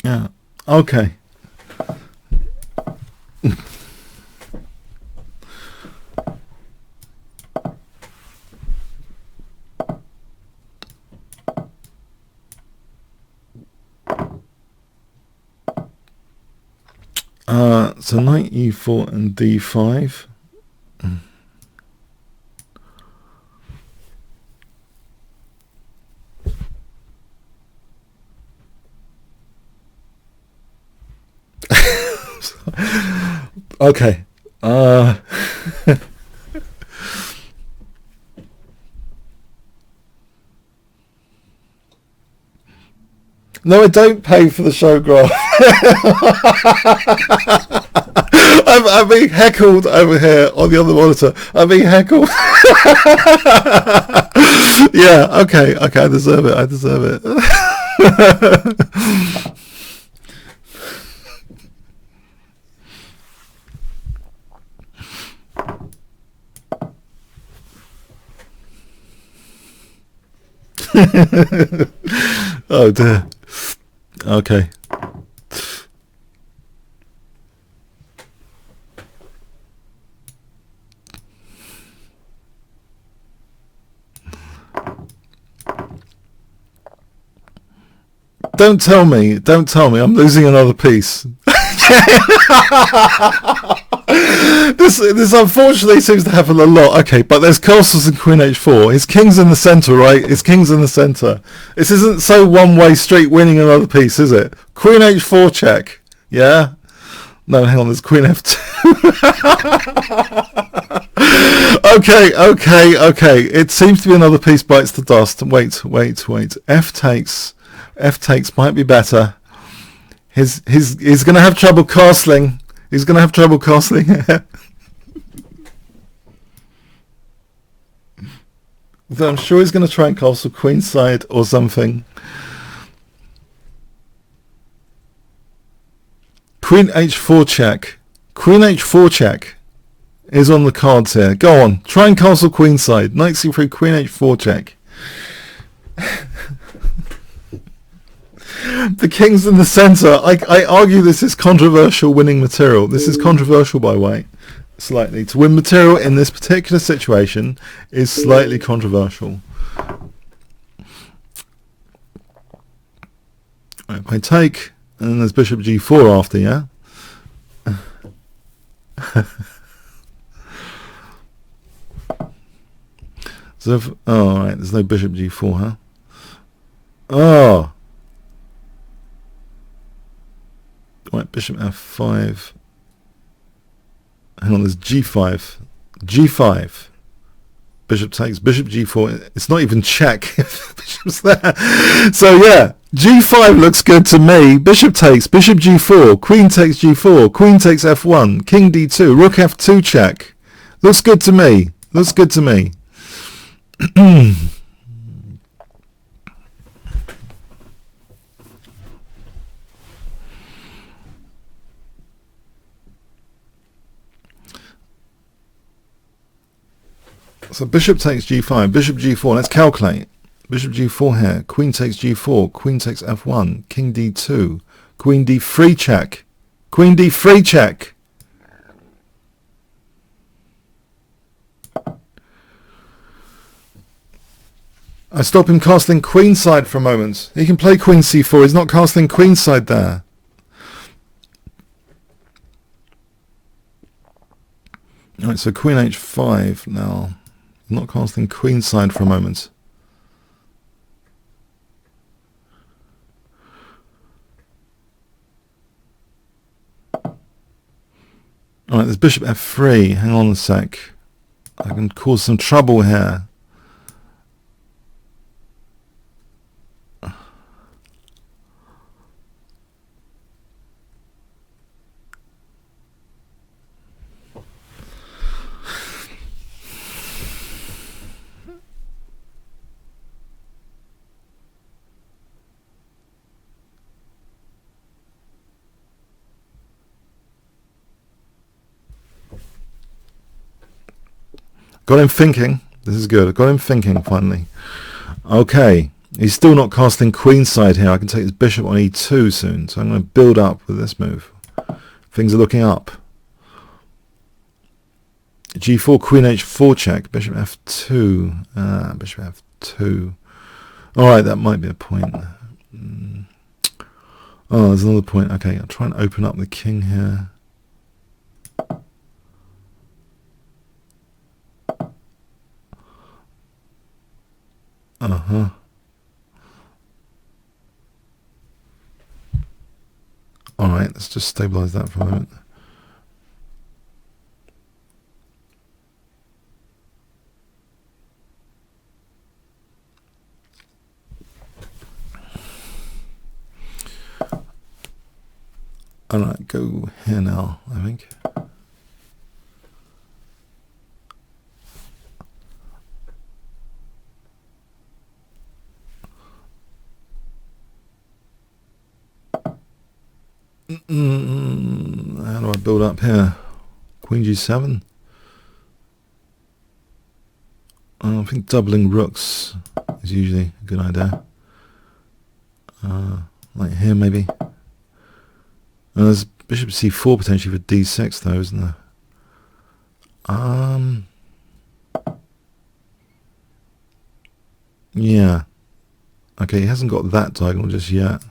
Yeah. Okay. So knight e4 and d5. Okay. No, I don't pay for the show graph. I'm being heckled over here on the other monitor. I'm being heckled. Yeah, okay, I deserve it. Oh dear. Okay. Don't tell me I'm losing another piece. This unfortunately seems to happen a lot. Okay, but there's castles in Queen h4. His king's in the centre, right? His king's in the centre. This isn't so one-way street winning another piece, is it? Queen h4 check. Yeah? No, hang on, there's Queen f2. Okay. It seems to be another piece bites the dust. Wait. F takes might be better. He's going to have trouble castling. He's going to have trouble castling here. So I'm sure he's going to try and castle queenside or something. Queen h4 check. Queen h4 check is on the cards here. Go on, try and castle queenside. Knight c3, queen h4 check. The king's in the centre. I argue this is controversial winning material. This is controversial, by the way. Slightly. To win material in this particular situation is slightly controversial. Right, if I take, and then there's bishop g4 after, yeah? So if, oh, right, there's no bishop g4, huh? Oh! Right, bishop f5. Hang on, there's g5. g5. Bishop takes, bishop g4. It's not even check if bishop's there. So yeah, g5 looks good to me. Bishop takes, bishop g4, queen takes g4, queen takes f1, king d2, rook f2 check. Looks good to me. Looks good to me. So bishop takes g5, bishop g4, let's calculate. Bishop g4 here, queen takes g4, queen takes f1, king d2, queen d3 check, queen d3 check. I stop him castling queenside for a moment. He can play queen c4, he's not castling queenside there. Alright, so queen h5 now. Not casting queenside for a moment. Alright, there's bishop f3. Hang on a sec. I can cause some trouble here. Got him thinking. This is good. I got him thinking finally. Okay. He's still not casting queenside here. I can take his bishop on e2 soon. So I'm going to build up with this move. Things are looking up. g4, queen h4 check. Bishop f2. Bishop f2. Alright, that might be a point. Oh, there's another point. Okay, I'll try and open up the king here. Uh-huh. Alright, let's just stabilize that for a moment. Alright, go here now, I think. How do I build up here? Queen g7. I think doubling rooks is usually a good idea. Like here maybe. There's bishop c4 potentially for d6 though, isn't there? Yeah. Okay, he hasn't got that diagonal just yet.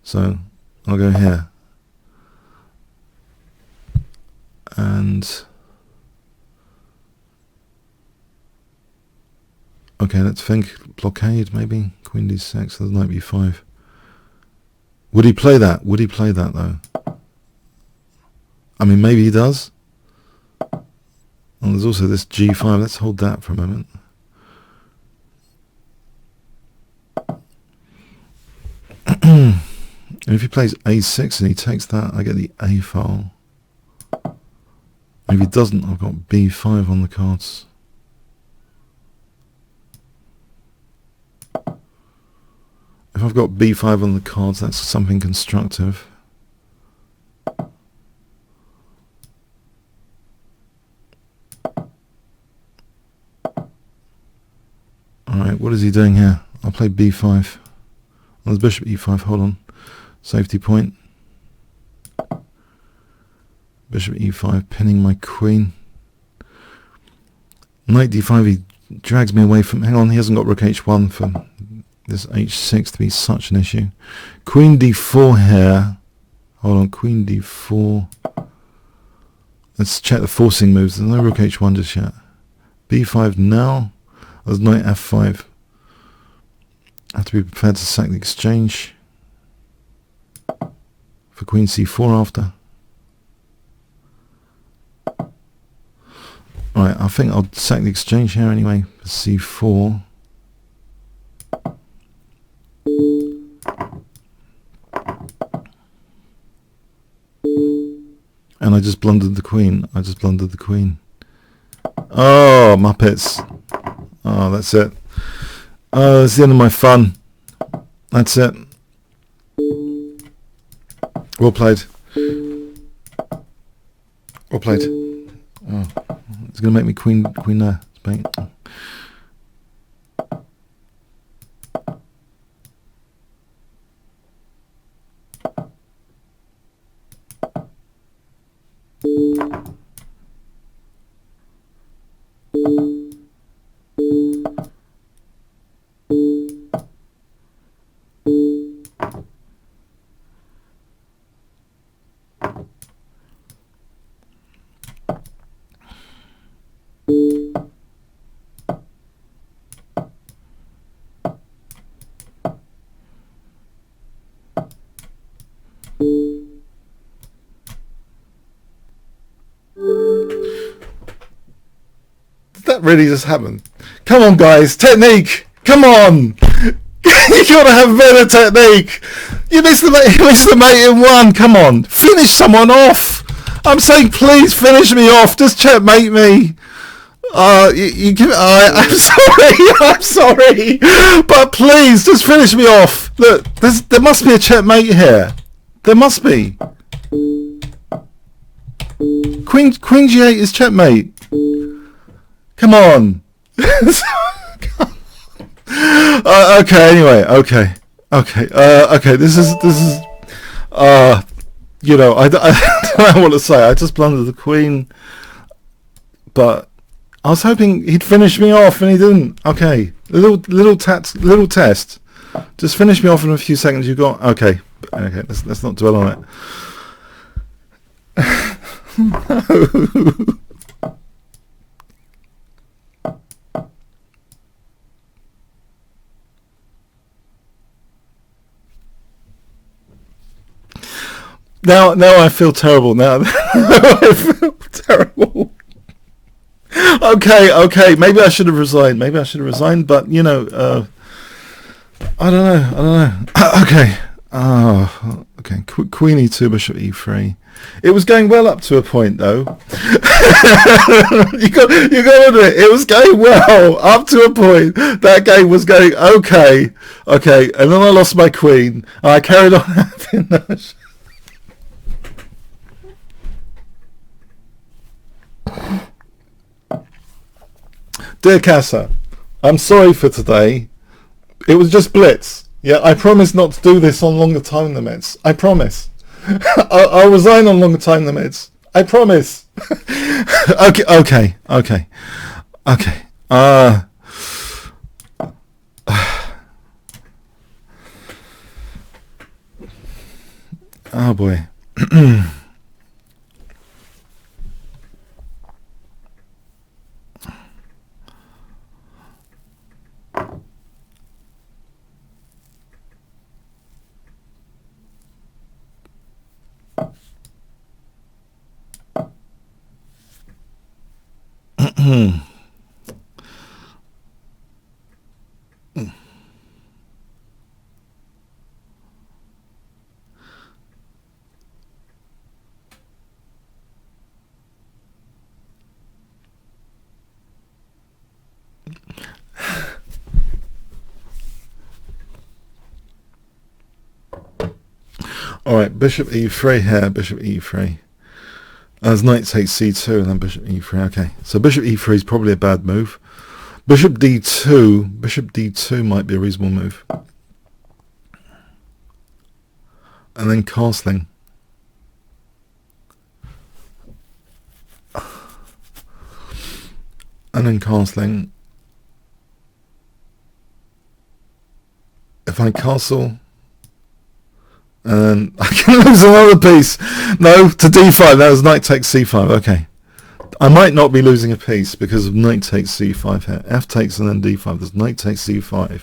So I'll go here. And okay, let's think blockade maybe. Queen d6, so there's knight b5. Would he play that? Would he play that though? I mean, maybe he does. And there's also this g5. Let's hold that for a moment. And if he plays a6 and he takes that, I get the a file. If he doesn't, I've got b5 on the cards. If I've got b5 on the cards, that's something constructive. Alright, what is he doing here? I'll play b5. Oh, there's bishop e5, hold on. Safety point. Bishop e5, pinning my queen. Knight d5, he drags me away from... Hang on, he hasn't got rook h1 for this h6 to be such an issue. Queen d4 here. Hold on, queen d4. Let's check the forcing moves. There's no rook h1 just yet. b5 now. There's knight f5. I have to be prepared to sack the exchange. For queen c4 after. Right, I think I'll sack the exchange here anyway. For c4. And I just blundered the queen. Oh, Muppets. Oh, that's it. Oh, that's the end of my fun. That's it. Well played. Well played. Oh, it's going to make me queen there. That really just happened. Come on, guys, technique. Come on, you gotta have better technique. You missed the mate in one. Come on, finish someone off. I'm saying, please finish me off. Just checkmate me. You give. I'm sorry, but please just finish me off. Look, there must be a checkmate here. There must be. Queen g8 is checkmate. Come on. Okay. Anyway. Okay. This is. You know, I don't know what to say. I just blundered the queen, but I was hoping he'd finish me off, and he didn't. Okay, little test. Just finish me off in a few seconds. You got okay. Let's not dwell on it. Now I feel terrible. Now I feel terrible. Okay. Maybe I should have resigned. But you know, I don't know. Okay. Okay. Queen e2, bishop e3. It was going well up to a point, though. you got to admit, it was going well up to a point. That game was going okay, and then I lost my queen. And I carried on having that. Dear Casa, I'm sorry for today. It was just blitz. Yeah, I promise not to do this on longer time limits. I promise. I'll resign on longer time limits. I promise. Okay. Oh boy. Alright, bishop e3 here, bishop e3. As knight takes c2 and then bishop e3. Okay, so bishop e3 is probably a bad move. Bishop d2 might be a reasonable move. And then castling. And then castling. If I castle, and I can lose another piece. No, to d5. That was knight takes c5. Okay. I might not be losing a piece because of knight takes c5 here. F takes and then d5. There's knight takes c5.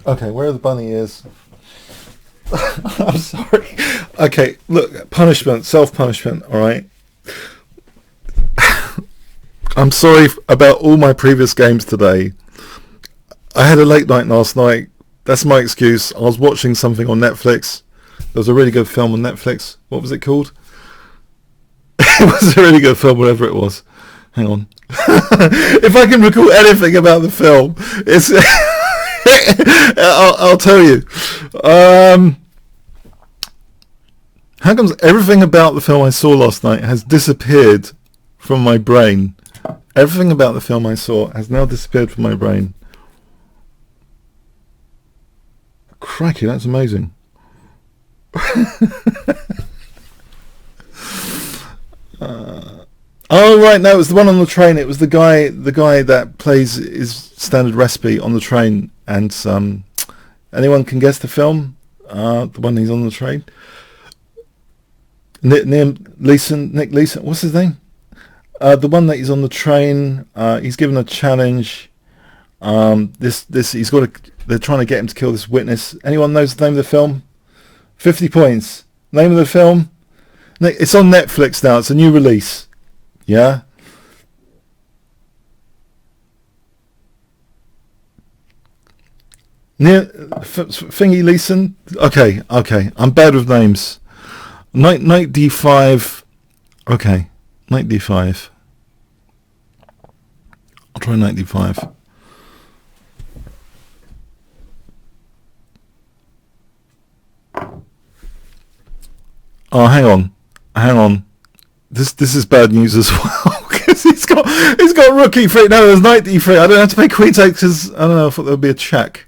Okay, where are the bunny ears? I'm sorry. Okay, look, punishment, self-punishment, alright? I'm sorry about all my previous games today. I had a late night last night. That's my excuse. I was watching something on Netflix. There was a really good film on Netflix. What was it called? It was a really good film, whatever it was. Hang on. If I can recall anything about the film, it's... I'll tell you. How comes everything about the film I saw last night has disappeared from my brain? Everything about the film I saw has now disappeared from my brain. Crikey, that's amazing. Oh right, no, it was the one on the train. It was the guy that plays his standard recipe on the train. And anyone can guess the film? The one he's on the train. Nick Leeson. What's his name? The one that he's on the train. He's given a challenge. He's got they're trying to get him to kill this witness. Anyone knows the name of the film? 50 points. Name of the film? It's on Netflix now. It's a new release. Yeah. Thingy Leeson. Okay. I'm bad with names. Knight d5. Okay. Knight d5. I'll try knight d5. Oh, hang on. This is bad news as well because he's got rook e3. No, there's knight d3. I don't have to pay queen takes because I don't know. I thought there would be a check.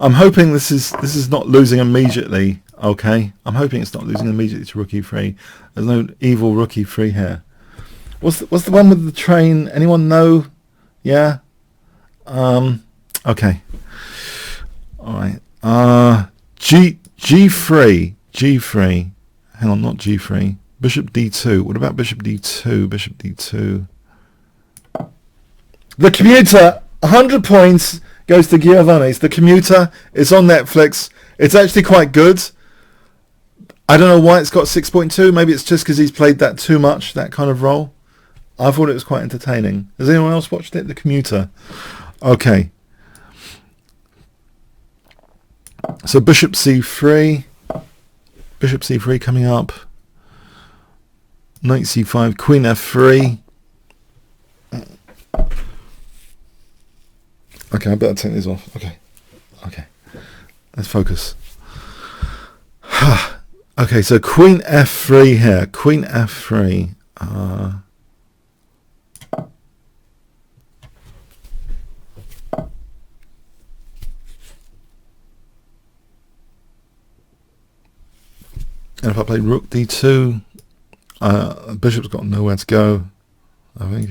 I'm hoping this is not losing immediately. Okay, I'm hoping it's not losing immediately to rook e3. There's no evil rook e3 here. What's the one with the train? Anyone know? Yeah. Okay. All right. G3. Hang on, not G3. Bishop D2. What about Bishop D2? Bishop D2. The Commuter. 100 points goes to Giovanni's. The Commuter. It's on Netflix. It's actually quite good. I don't know why it's got 6.2. Maybe it's just because he's played that too much, that kind of role. I thought it was quite entertaining. Has anyone else watched it? The Commuter. Okay. So Bishop C3. Bishop C3 coming up. Knight C5. Queen F3. Okay, I better take these off. Okay. Let's focus. Okay, so Queen F3 here. Queen F3. And if I play Rook D2, Bishop's got nowhere to go, I think.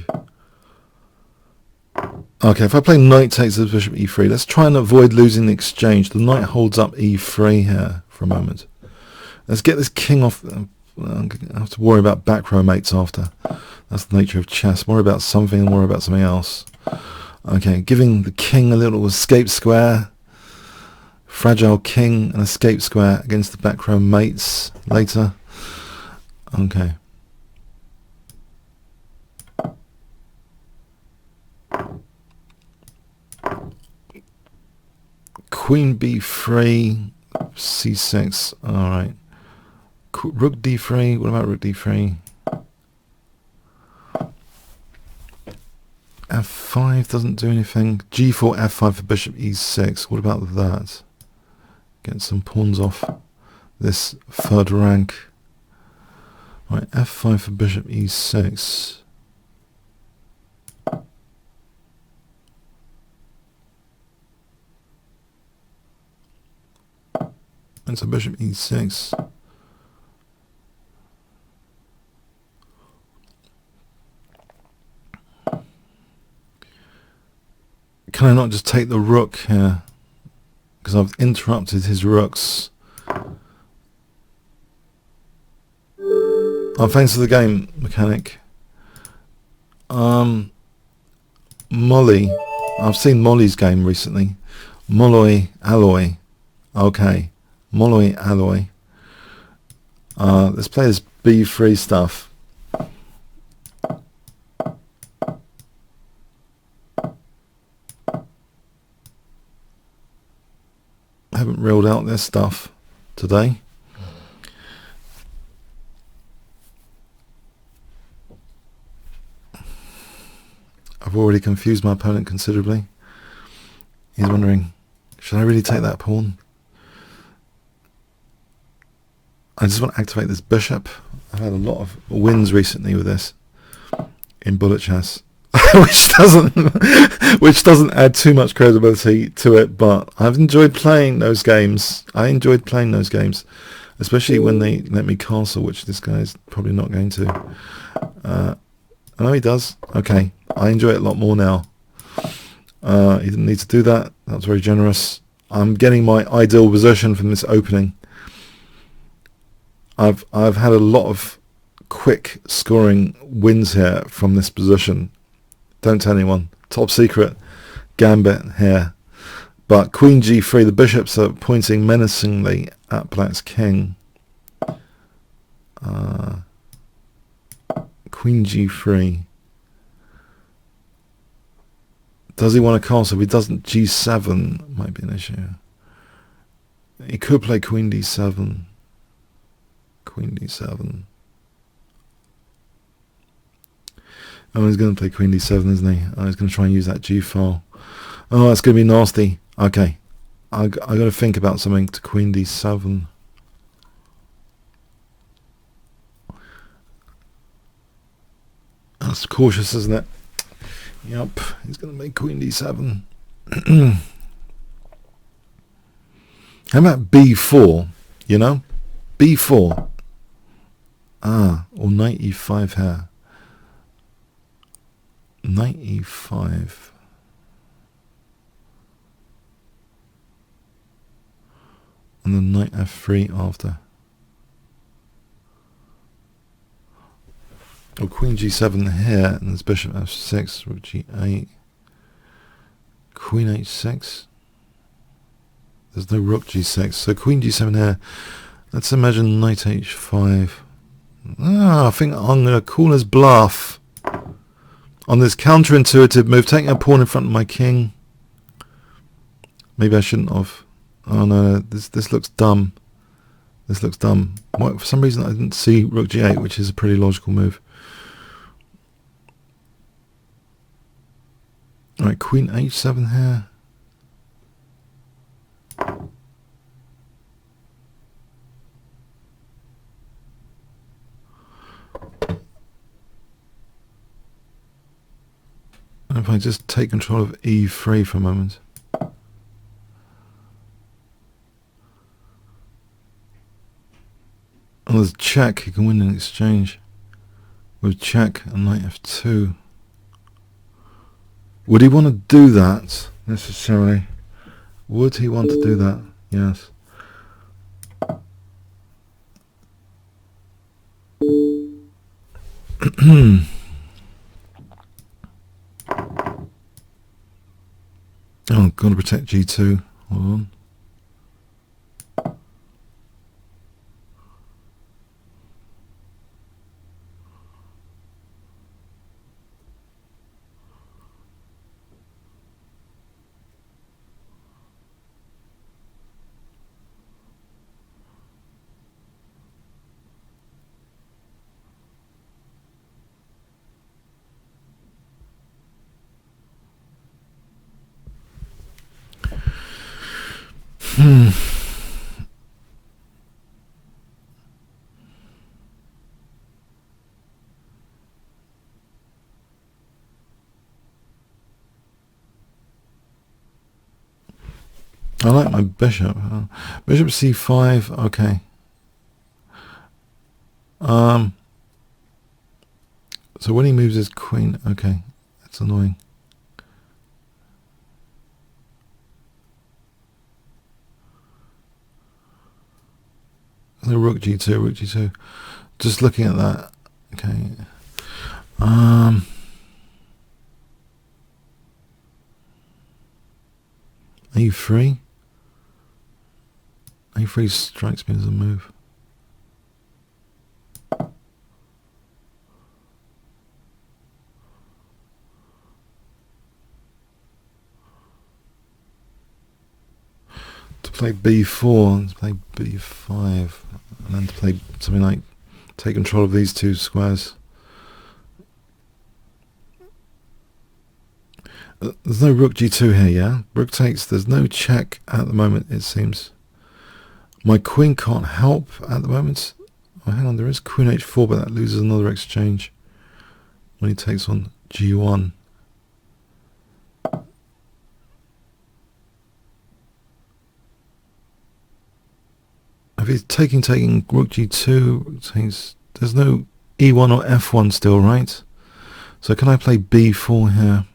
Okay, if I play Knight takes as Bishop E3, let's try and avoid losing the exchange. The Knight holds up E3 here for a moment. Let's get this King off. I have to worry about back row mates after. That's the nature of chess. Worry about something and worry about something else. Okay, giving the King a little escape square. Fragile King and escape square against the back row mates later. Okay. Queen b3, c6. All right. Rook d3. What about rook d3? f5 doesn't do anything. g4, f5 for bishop e6. What about that? Get some pawns off this third rank. Right, f5 for bishop e6. And so bishop e6. Can I not just take the rook here? Because I've interrupted his rooks. Oh, thanks for the game, mechanic. Molly. I've seen Molly's game recently. Molloy Alloy. Okay. Molloy Alloy. Let's play this b3 stuff. I haven't reeled out this stuff today. I've already confused my opponent considerably. He's wondering, should I really take that pawn? I just want to activate this bishop. I've had a lot of wins recently with this in bullet chess, which doesn't add too much credibility to it. But I've enjoyed playing those games. Especially when they let me castle, which this guy's probably not going to. I know he does. Okay, I enjoy it a lot more now. He didn't need to do that. That was very generous. I'm getting my ideal position from this opening. I've had a lot of quick scoring wins here from this position. Don't tell anyone. Top secret gambit here. But queen g3, the bishops are pointing menacingly at black's king. Queen g3. Does he want to castle? If he doesn't, g7 might be an issue. He could play queen d7. Queen d7. Oh, he's going to play queen d7, isn't he? Oh, he's going to try and use that g file. Oh, that's going to be nasty. Okay. I got to think about something to queen d7. That's cautious, isn't it? Yep, he's going to make queen d7. How about b4? You know? b4. Or knight e5 here. Knight e5. And then knight f3 after. Or queen g7 here, and there's bishop f6, rook g8, queen h6. There's no rook g6, so queen g7 here. Let's imagine knight h5. I think I'm going to call his bluff on this counterintuitive move, taking a pawn in front of my king. Maybe I shouldn't have. Oh no, this looks dumb. This looks dumb. For some reason I didn't see rook g8, which is a pretty logical move. Alright, queen h7 here. And if I just take control of e3 for a moment. Oh, there's check. You can win an exchange with check and knight f2. Would he want to do that necessarily? Would he want to do that? Yes. Oh, got to protect g2. Hold on. I like my bishop. Bishop c5. Okay. So when he moves his queen, okay, that's annoying. No rook g2, rook g2. Just looking at that. Okay. e3. e3 strikes me as a move. To play b4, to play b5, and then to play something like take control of these two squares. There's no rook g2 here, yeah? Rook takes, there's no check at the moment, it seems. My queen can't help at the moment. Oh, hang on, there is queen h4, but that loses another exchange when he takes on g1. If he's taking rook g2, there's no e1 or f1 still, right? So can I play b4 here?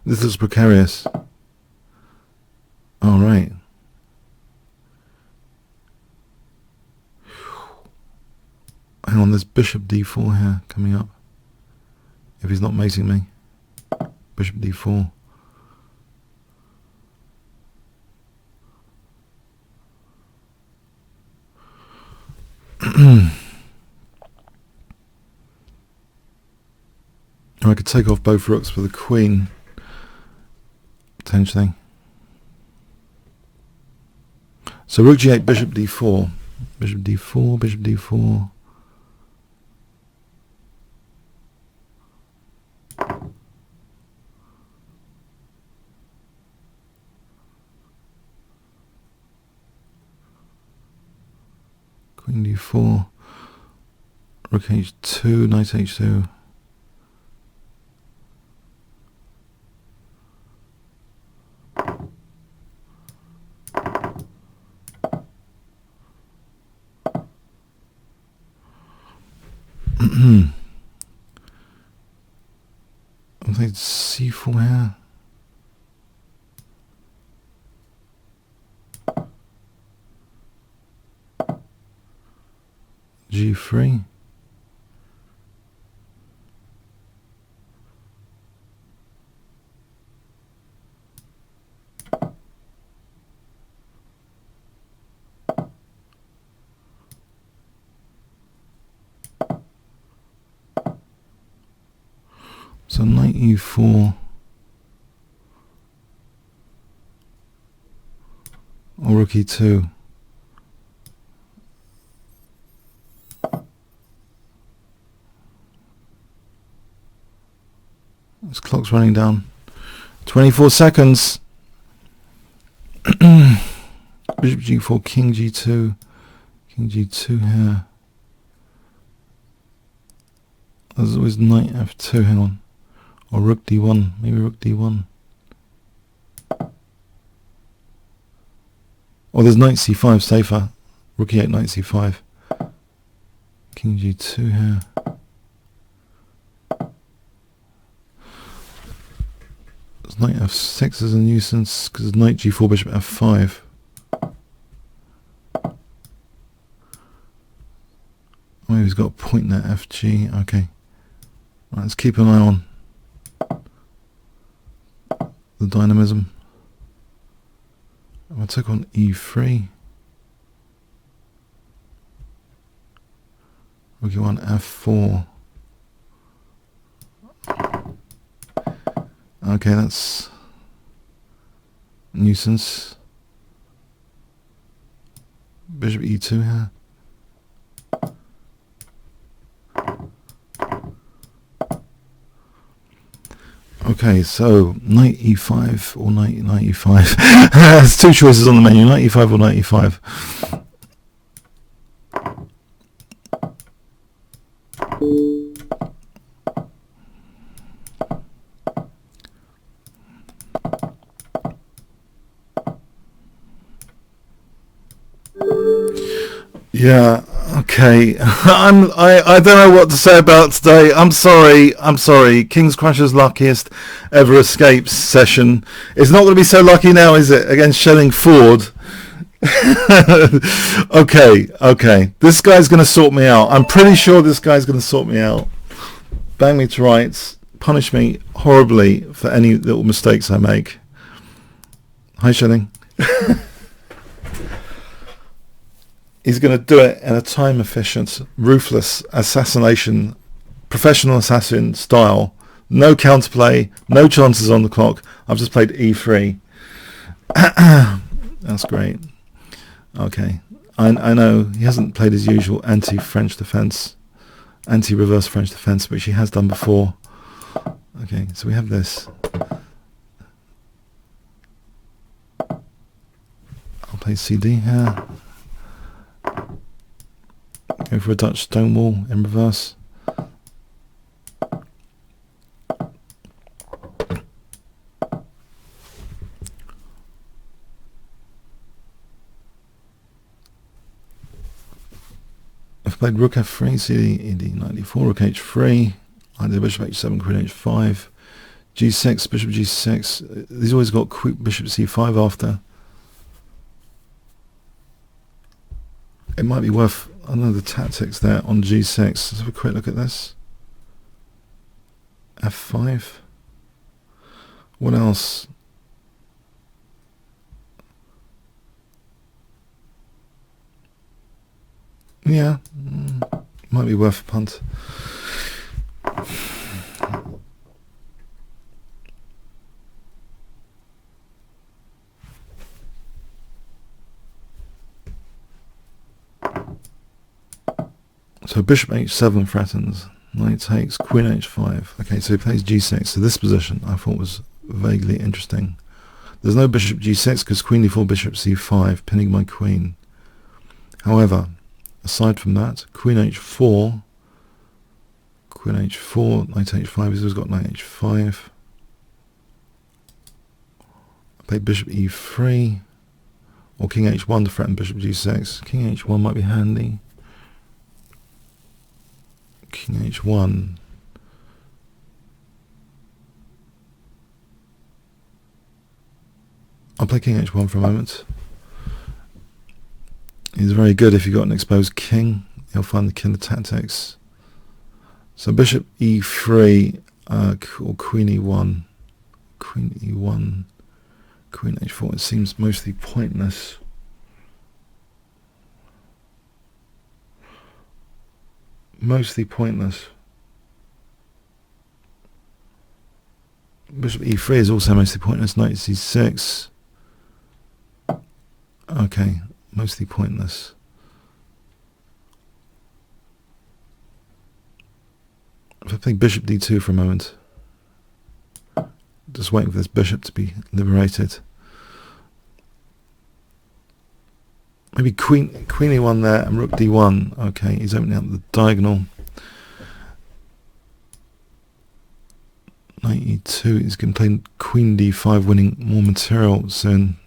This is precarious. All right. Hang on, there's bishop d4 here coming up. If he's not mating me. Bishop d4. I could take off both rooks with a queen, potentially. So rook g8, bishop d4. Bishop d4, bishop d4. Queen d4. Rook h2, knight h2. I think c4 here. g3. So knight e4 or rook e2. This clock's running down. 24 seconds. Bishop g4, king g2, king g2 here. There's always knight f2, hang on. Or rook d1, maybe rook d1. Or there's knight c5 safer. Rook e8, knight c5. King g2 here. There's knight f6 is a nuisance because knight g4, bishop f5. Maybe he's got a point there, fg. Okay. Right, let's keep an eye on the dynamism. I took on e3. Rook e1, f4. Okay, that's nuisance. Bishop e2 here. Okay, so knight e5 or knight e5. There's two choices on the menu, knight e5 or knight e5. Yeah, okay. I don't know what to say about today. I'm sorry. Kingscrusher's luckiest ever escapes session. It's not going to be so lucky now, is it? Against Shelling Ford. Okay. This guy's going to sort me out. I'm pretty sure this guy's going to sort me out. Bang me to rights. Punish me horribly for any little mistakes I make. Hi, Shelling. He's going to do it in a time-efficient, ruthless assassination, professional assassin style. No counterplay, no chances on the clock. I've just played e3. That's great. Okay. I know he hasn't played his usual anti-French defense, anti-reverse French defense, which he has done before. Okay, so we have this. I'll play CD here. Go for a Dutch stonewall in reverse. I've played rook f3, CD, ed, knight d4, rook h3. I did bishop h7, queen h5, g6, bishop g6. He's always got quick bishop c5 after. It might be worth, I don't know the tactics there on g6. Let's have a quick look at this. f5. What else? Yeah, might be worth a punt. So bishop h7 threatens, knight takes, queen h5. Okay, so he plays g6. So this position I thought was vaguely interesting. There's no bishop g6 because queen d4, bishop c5, pinning my queen. However, aside from that, queen h4, knight h5, he's always got knight h5. I play bishop e3, or king h1 to threaten bishop g6. King h1 might be handy. King h1. I'll play king h1 for a moment. He's very good if you've got an exposed king. He'll find the killer tactics. So bishop e3 or queen e1. Queen e1. Queen h4. It seems mostly pointless. Mostly pointless. Bishop e3 is also mostly pointless. Knight c6. Okay, mostly pointless. If I play bishop d2 for a moment, just waiting for this bishop to be liberated. Maybe queen e1 there and rook d1. Okay, he's opening up the diagonal. Knight e2. He's going to play queen d5, winning more material soon.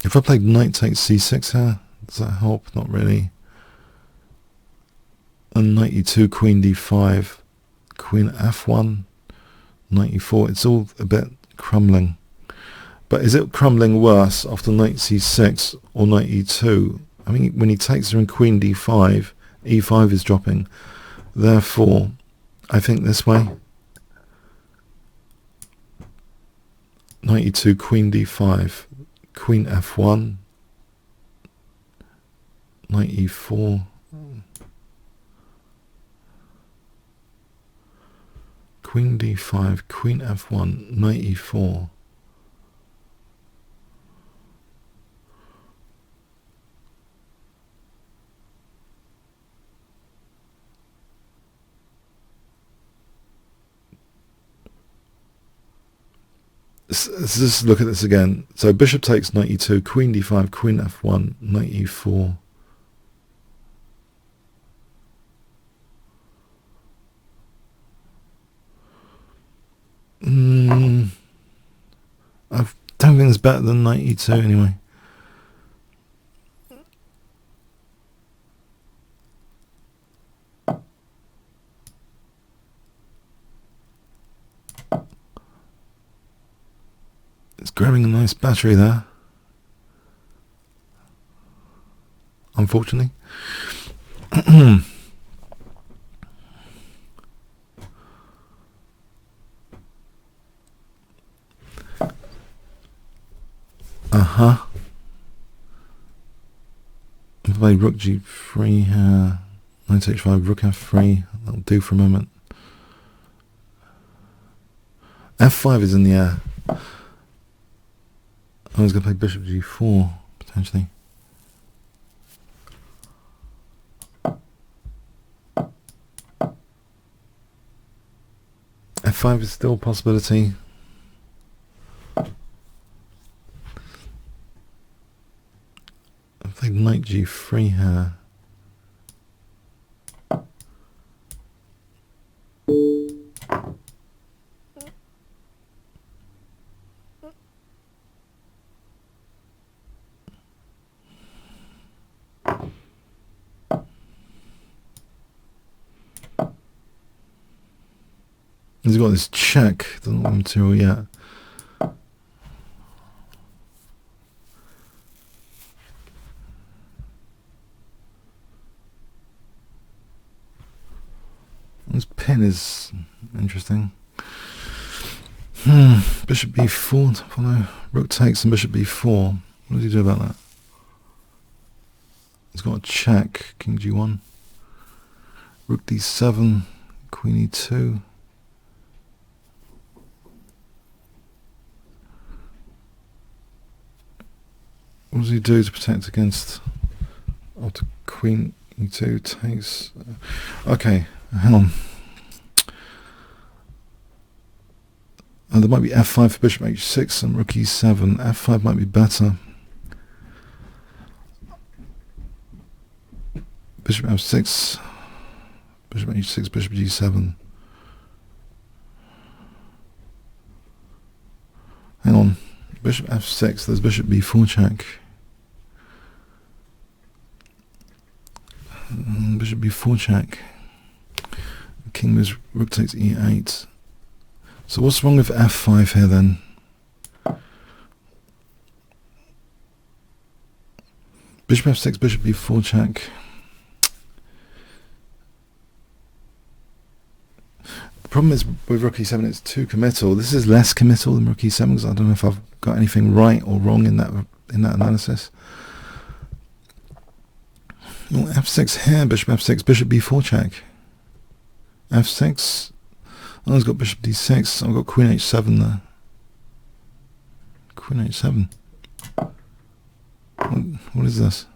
If I played knight takes c6 here, does that help? Not really. And knight e2, queen d5, queen f1, knight e4. It's all a bit crumbling. But is it crumbling worse after knight c6 or knight e2? I mean, when he takes her in queen d5, e5 is dropping. Therefore, I think this way. Knight e2, queen d5, queen f1, knight e4. Queen d5, Queen f1, Knight e4. Let's just look at this again. So bishop takes knight e2, queen d5, queen f1, knight e4. I don't think it's better than knight e2 anyway. It's grabbing a nice battery there, unfortunately. If I play rook g3 here, knight h5, rook f3, that'll do for a moment. f5 is in the air. I was going to play bishop g4, potentially. f5 is still a possibility. I played knight g3 here. He's got this check, doesn't want material yet. This pin is interesting. Bishop b4 to follow. Rook takes and bishop b4. What does he do about that? He's got a check. King g1. Rook d7. Queen e2. What does he do to protect against after queen e2 takes? Okay, hang on. There might be f5 for bishop h6 and rook e7. f5 might be better. Bishop f6, bishop h6, bishop g7. Hang on. Bishop f6, there's bishop b4 check. Bishop b4 check. King moves, rook takes e8. So what's wrong with f5 here then? Bishop f6, bishop b4 check. The problem is with rook e7 it's too committal. This is less committal than rook e7 because I don't know if I've got anything right or wrong in that analysis. Well, f6 here, bishop f6, bishop b4 check. f6. Oh, he's got bishop d6. I've got queen h7 there. Queen h7. What is this?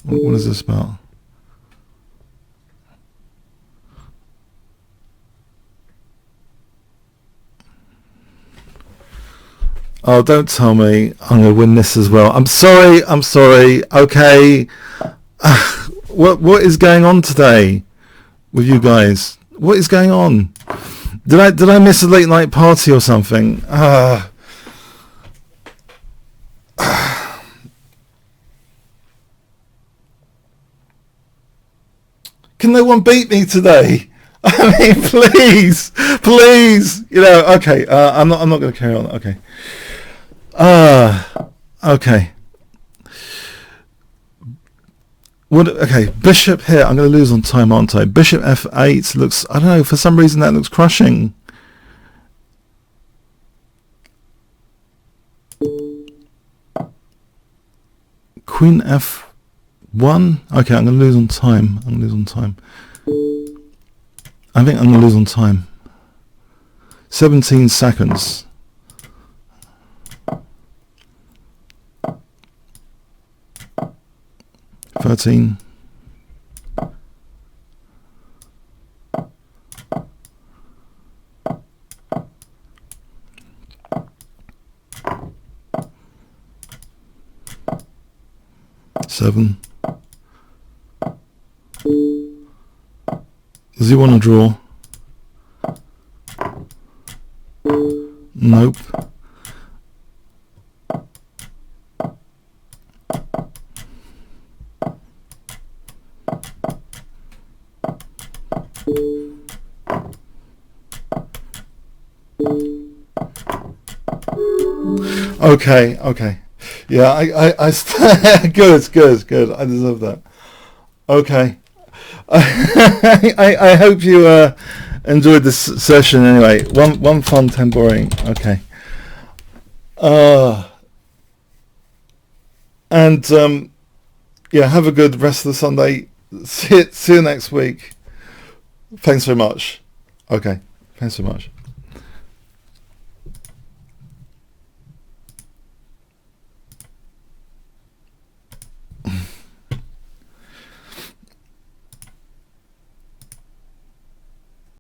What is this about? Oh, don't tell me I'm going to win this as well. I'm sorry. Okay. What is going on today with you guys? What is going on? Did I miss a late night party or something? Can no one beat me today? I mean, please. You know, okay. I'm not going to carry on. Okay. Okay. Okay, bishop here. I'm going to lose on time, aren't I? Bishop f8 looks, I don't know, for some reason that looks crushing. Queen f1. Okay, I'm going to lose on time. I think I'm going to lose on time. 17 seconds. $13. $7. Does he want to draw? Nope. Okay. Yeah, good. I deserve that. Okay. I hope you enjoyed this session anyway. One fun, 10 boring. Okay. And yeah, have a good rest of the Sunday. See you next week. Thanks very much. Okay. Thanks so much.